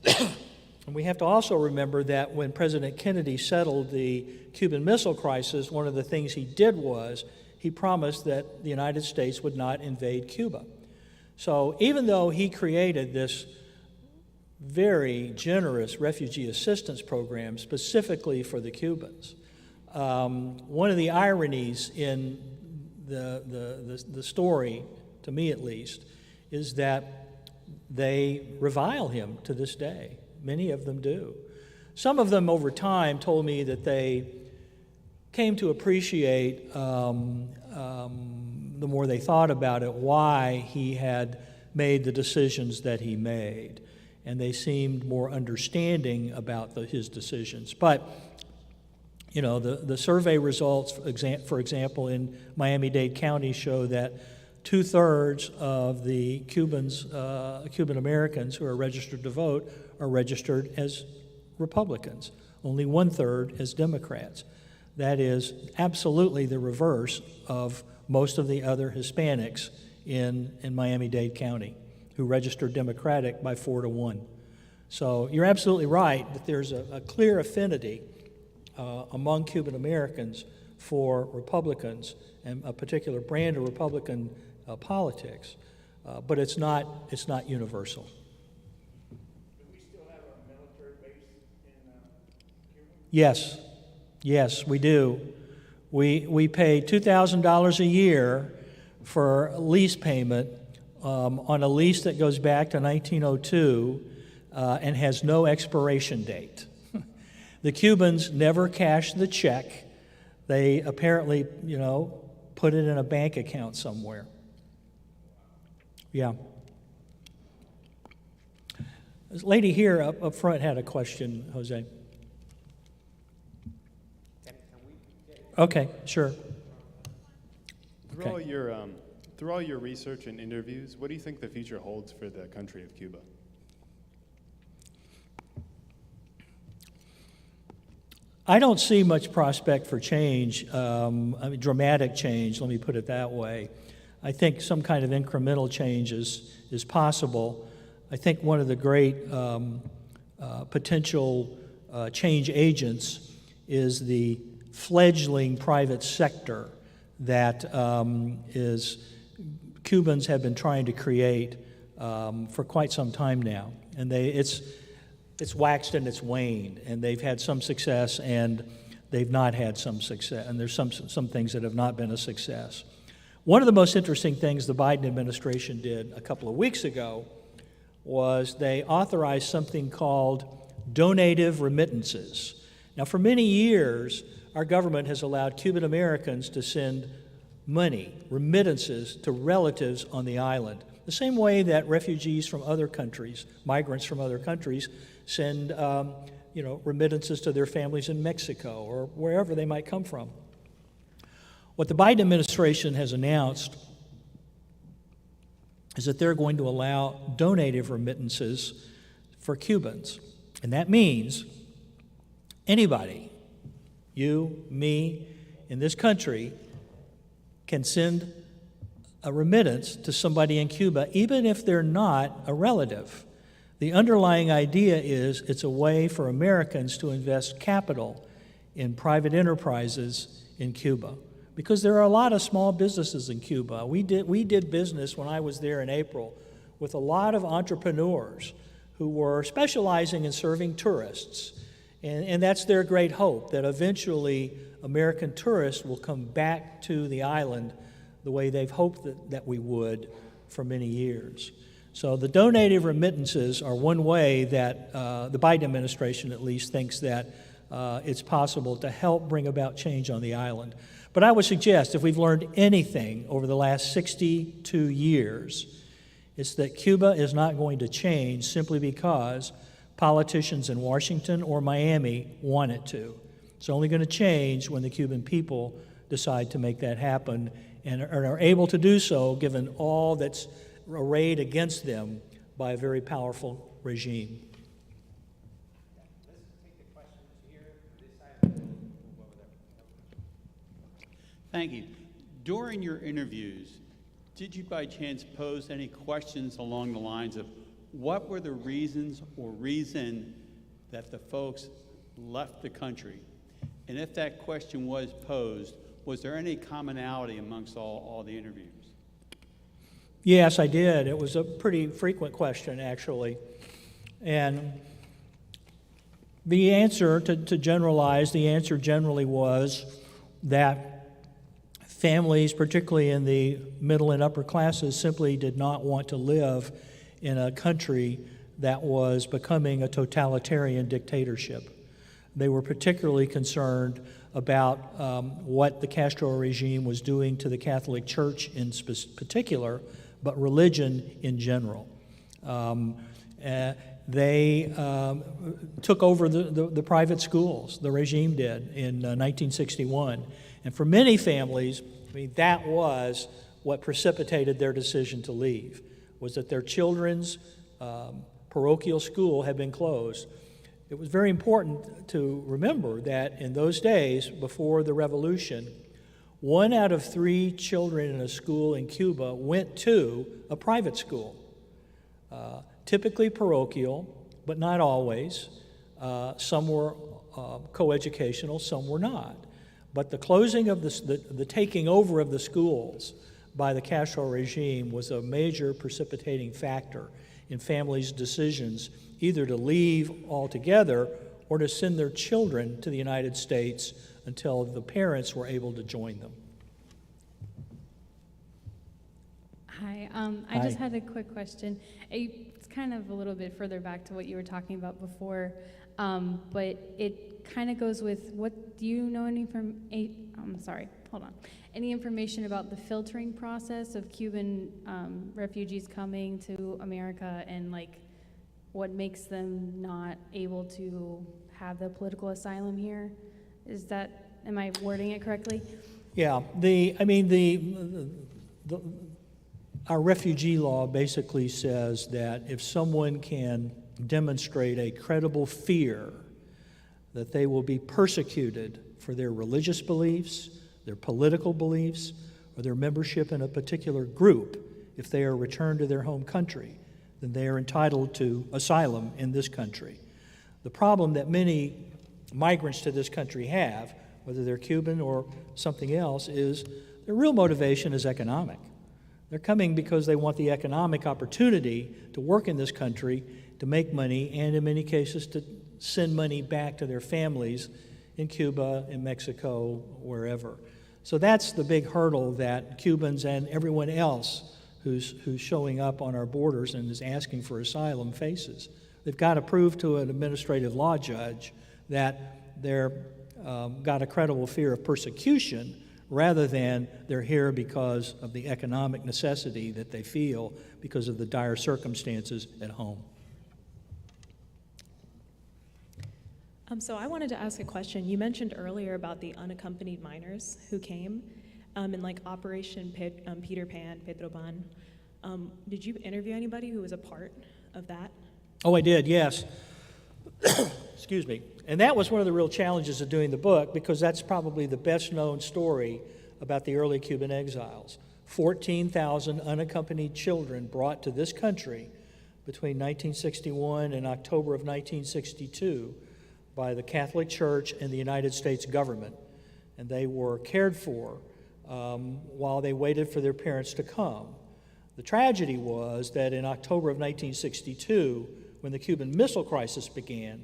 And we have to also remember that when President Kennedy settled the Cuban Missile Crisis, one of the things he did was he promised that the United States would not invade Cuba. So even though he created this very generous refugee assistance program specifically for the Cubans, one of the ironies in the story, to me at least, is that they revile him to this day. Many of them do. Some of them over time told me that they came to appreciate, the more they thought about it, why he had made the decisions that he made. And they seemed more understanding about his decisions. But, you know, the survey results, for example, in Miami-Dade County show that 2/3 of the Cuban Americans who are registered to vote are registered as Republicans, only 1/3 as Democrats. That is absolutely the reverse of most of the other Hispanics in Miami-Dade County, who registered Democratic by 4-1. So you're absolutely right that there's a clear affinity among Cuban Americans for Republicans and a particular brand of Republican politics, but it's not universal. Do we still have a military base in Cuba? Yes, we do. We pay $2,000 a year for lease payment on a lease that goes back to 1902 and has no expiration date. The Cubans never cash the check. They apparently, you know, put it in a bank account somewhere. Yeah. This lady here up front had a question, Jose. Okay, sure. Through all your research and interviews, what do you think the future holds for the country of Cuba? I don't see much prospect for change, dramatic change, let me put it that way. I think some kind of incremental change is possible. I think one of the great potential change agents is the fledgling private sector that Cubans have been trying to create for quite some time now. And it's waxed and it's waned, and they've had some success and they've not had some success, and there's some things that have not been a success. One of the most interesting things the Biden administration did a couple of weeks ago was they authorized something called donative remittances. Now, for many years, our government has allowed Cuban Americans to send money, remittances, to relatives on the island, the same way that refugees from other countries, migrants from other countries, send remittances to their families in Mexico or wherever they might come from. What the Biden administration has announced is that they're going to allow donative remittances for Cubans. And that means anybody, you, me, in this country, can send a remittance to somebody in Cuba, even if they're not a relative. The underlying idea is it's a way for Americans to invest capital in private enterprises in Cuba, because there are a lot of small businesses in Cuba. We did business when I was there in April with a lot of entrepreneurs who were specializing in serving tourists. And that's their great hope, that eventually American tourists will come back to the island the way they've hoped that we would for many years. So the donative remittances are one way that the Biden administration at least thinks that it's possible to help bring about change on the island. But I would suggest if we've learned anything over the last 62 years, it's that Cuba is not going to change simply because politicians in Washington or Miami want it to. It's only going to change when the Cuban people decide to make that happen and are able to do so given all that's arrayed against them by a very powerful regime. Thank you. During your interviews, did you by chance pose any questions along the lines of what were the reasons or reason that the folks left the country? And if that question was posed, was there any commonality amongst all the interviews? Yes, I did. It was a pretty frequent question, actually. And the answer, to generalize, the answer generally was that families, particularly in the middle and upper classes, simply did not want to live in a country that was becoming a totalitarian dictatorship. They were particularly concerned about what the Castro regime was doing to the Catholic Church in particular, but religion in general. They took over the private schools, the regime did, in 1961. And for many families, I mean, that was what precipitated their decision to leave, was that their children's parochial school had been closed. It was very important to remember that in those days, before the revolution, 1 out of 3 children in a school in Cuba went to a private school, typically parochial, but not always. Some were coeducational, some were not. But the closing of the taking over of the schools by the Castro regime was a major precipitating factor in families' decisions either to leave altogether or to send their children to the United States until the parents were able to join them. Hi, I just had a quick question. It's kind of a little bit further back to what you were talking about before, but it kind of goes with what do you know any any information about the filtering process of Cuban refugees coming to America and like what makes them not able to have the political asylum here? Am I wording it correctly? Yeah, our refugee law basically says that if someone can demonstrate a credible fear that they will be persecuted for their religious beliefs, their political beliefs, or their membership in a particular group, if they are returned to their home country, then they are entitled to asylum in this country. The problem that many migrants to this country have, whether they're Cuban or something else, is their real motivation is economic. They're coming because they want the economic opportunity to work in this country, to make money, and in many cases to send money back to their families in Cuba, in Mexico, wherever. So that's the big hurdle that Cubans and everyone else who's showing up on our borders and is asking for asylum faces. They've got to prove to an administrative law judge that they're got a credible fear of persecution rather than they're here because of the economic necessity that they feel because of the dire circumstances at home. So I wanted to ask a question. You mentioned earlier about the unaccompanied minors who came in like Operation Peter Pan, Pedro Pan. Did you interview anybody who was a part of that? Oh, I did, yes. Excuse me. And that was one of the real challenges of doing the book because that's probably the best known story about the early Cuban exiles. 14,000 unaccompanied children brought to this country between 1961 and October of 1962 by the Catholic Church and the United States government. And they were cared for while they waited for their parents to come. The tragedy was that in October of 1962, when the Cuban Missile Crisis began,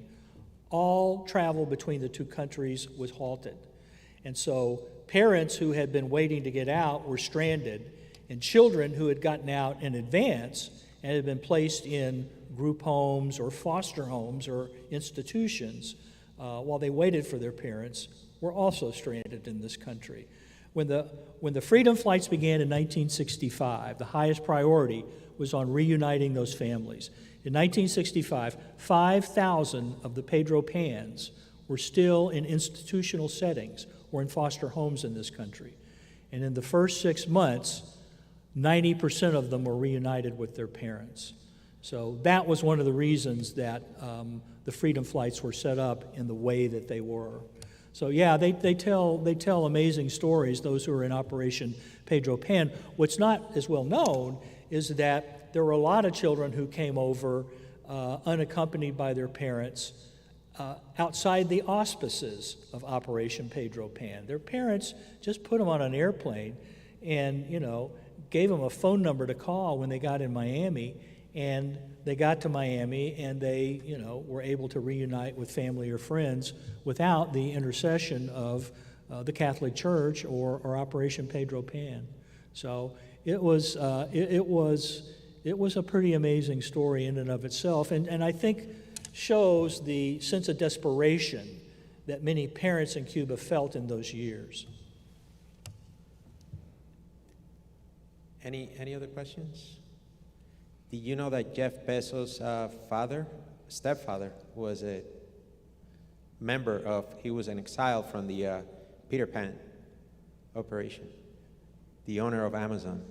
all travel between the two countries was halted. And so parents who had been waiting to get out were stranded, and children who had gotten out in advance and had been placed in group homes or foster homes or institutions while they waited for their parents were also stranded in this country. When the freedom flights began in 1965, the highest priority was on reuniting those families. In 1965, 5,000 of the Pedro Pans were still in institutional settings or in foster homes in this country. And in the first 6 months, 90% of them were reunited with their parents. So that was one of the reasons that the freedom flights were set up in the way that they were. So yeah, they tell amazing stories, those who are in Operation Pedro Pan. What's not as well known is that there were a lot of children who came over unaccompanied by their parents outside the auspices of Operation Pedro Pan. Their parents just put them on an airplane and, gave them a phone number to call when they got in Miami. And they got to Miami and they, were able to reunite with family or friends without the intercession of the Catholic Church or Operation Pedro Pan. So it was a pretty amazing story in and of itself, and I think shows the sense of desperation that many parents in Cuba felt in those years. Any other questions? Did you know that Jeff Bezos' stepfather, was a member he was an exile from the Peter Pan operation, the owner of Amazon?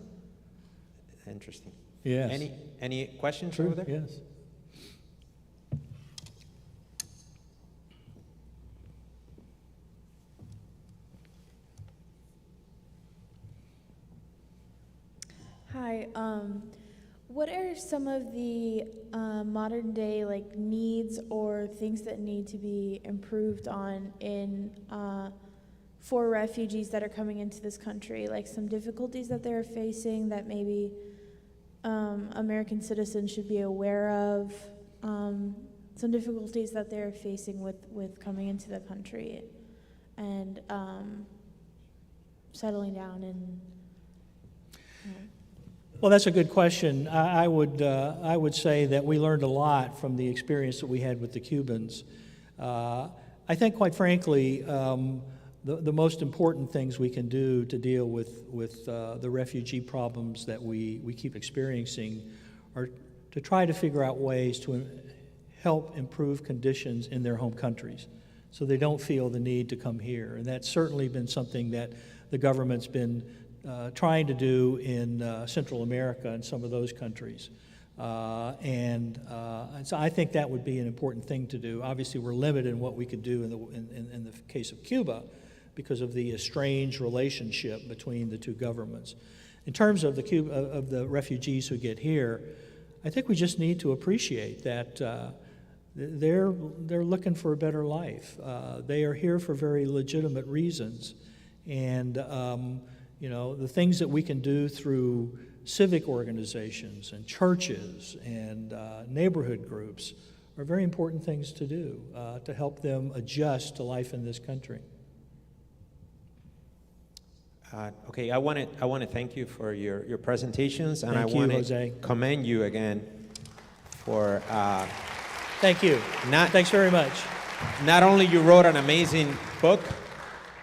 Interesting. Yes. Any questions True, over there? yes. Hi. What are some of the modern day needs or things that need to be improved on for refugees that are coming into this country? Like some difficulties that they're facing that maybe American citizens should be aware of. Some difficulties that they're facing with coming into the country and settling down and. Well, that's a good question. I would say that we learned a lot from the experience that we had with the Cubans. I think, quite frankly, the most important things we can do to deal with the refugee problems that we keep experiencing are to try to figure out ways to help improve conditions in their home countries so they don't feel the need to come here. And that's certainly been something that the government's been trying to do in Central America and some of those countries. And so I think that would be an important thing to do. Obviously, we're limited in what we could do in the case of Cuba because of the estranged relationship between the two governments. In terms of the refugees who get here, I think we just need to appreciate that they're looking for a better life. They are here for very legitimate reasons. And the things that we can do through civic organizations and churches and neighborhood groups are very important things to do to help them adjust to life in this country. Okay, I want to thank you for your presentations, and Thank I you, want Jose. to commend you again for. Thank you. Thanks very much. Not only you wrote an amazing book,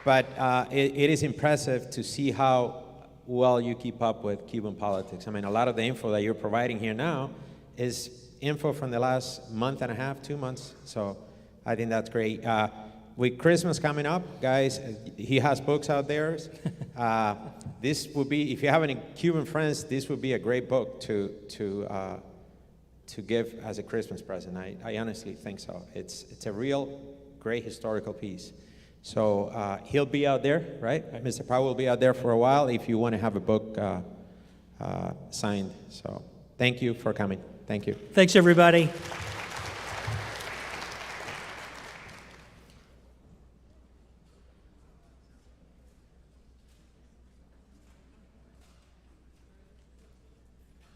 but it is impressive to see how well you keep up with Cuban politics. I mean, a lot of the info that you're providing here now is info from the last month and a half, 2 months. So I think that's great. With Christmas coming up, guys, he has books out there. This would be, if you have any Cuban friends, this would be a great book to give as a Christmas present. I honestly think so. It's a real great historical piece. So he'll be out there, right? Mr. Powell will be out there for a while if you want to have a book signed. So thank you for coming. Thank you. Thanks, everybody.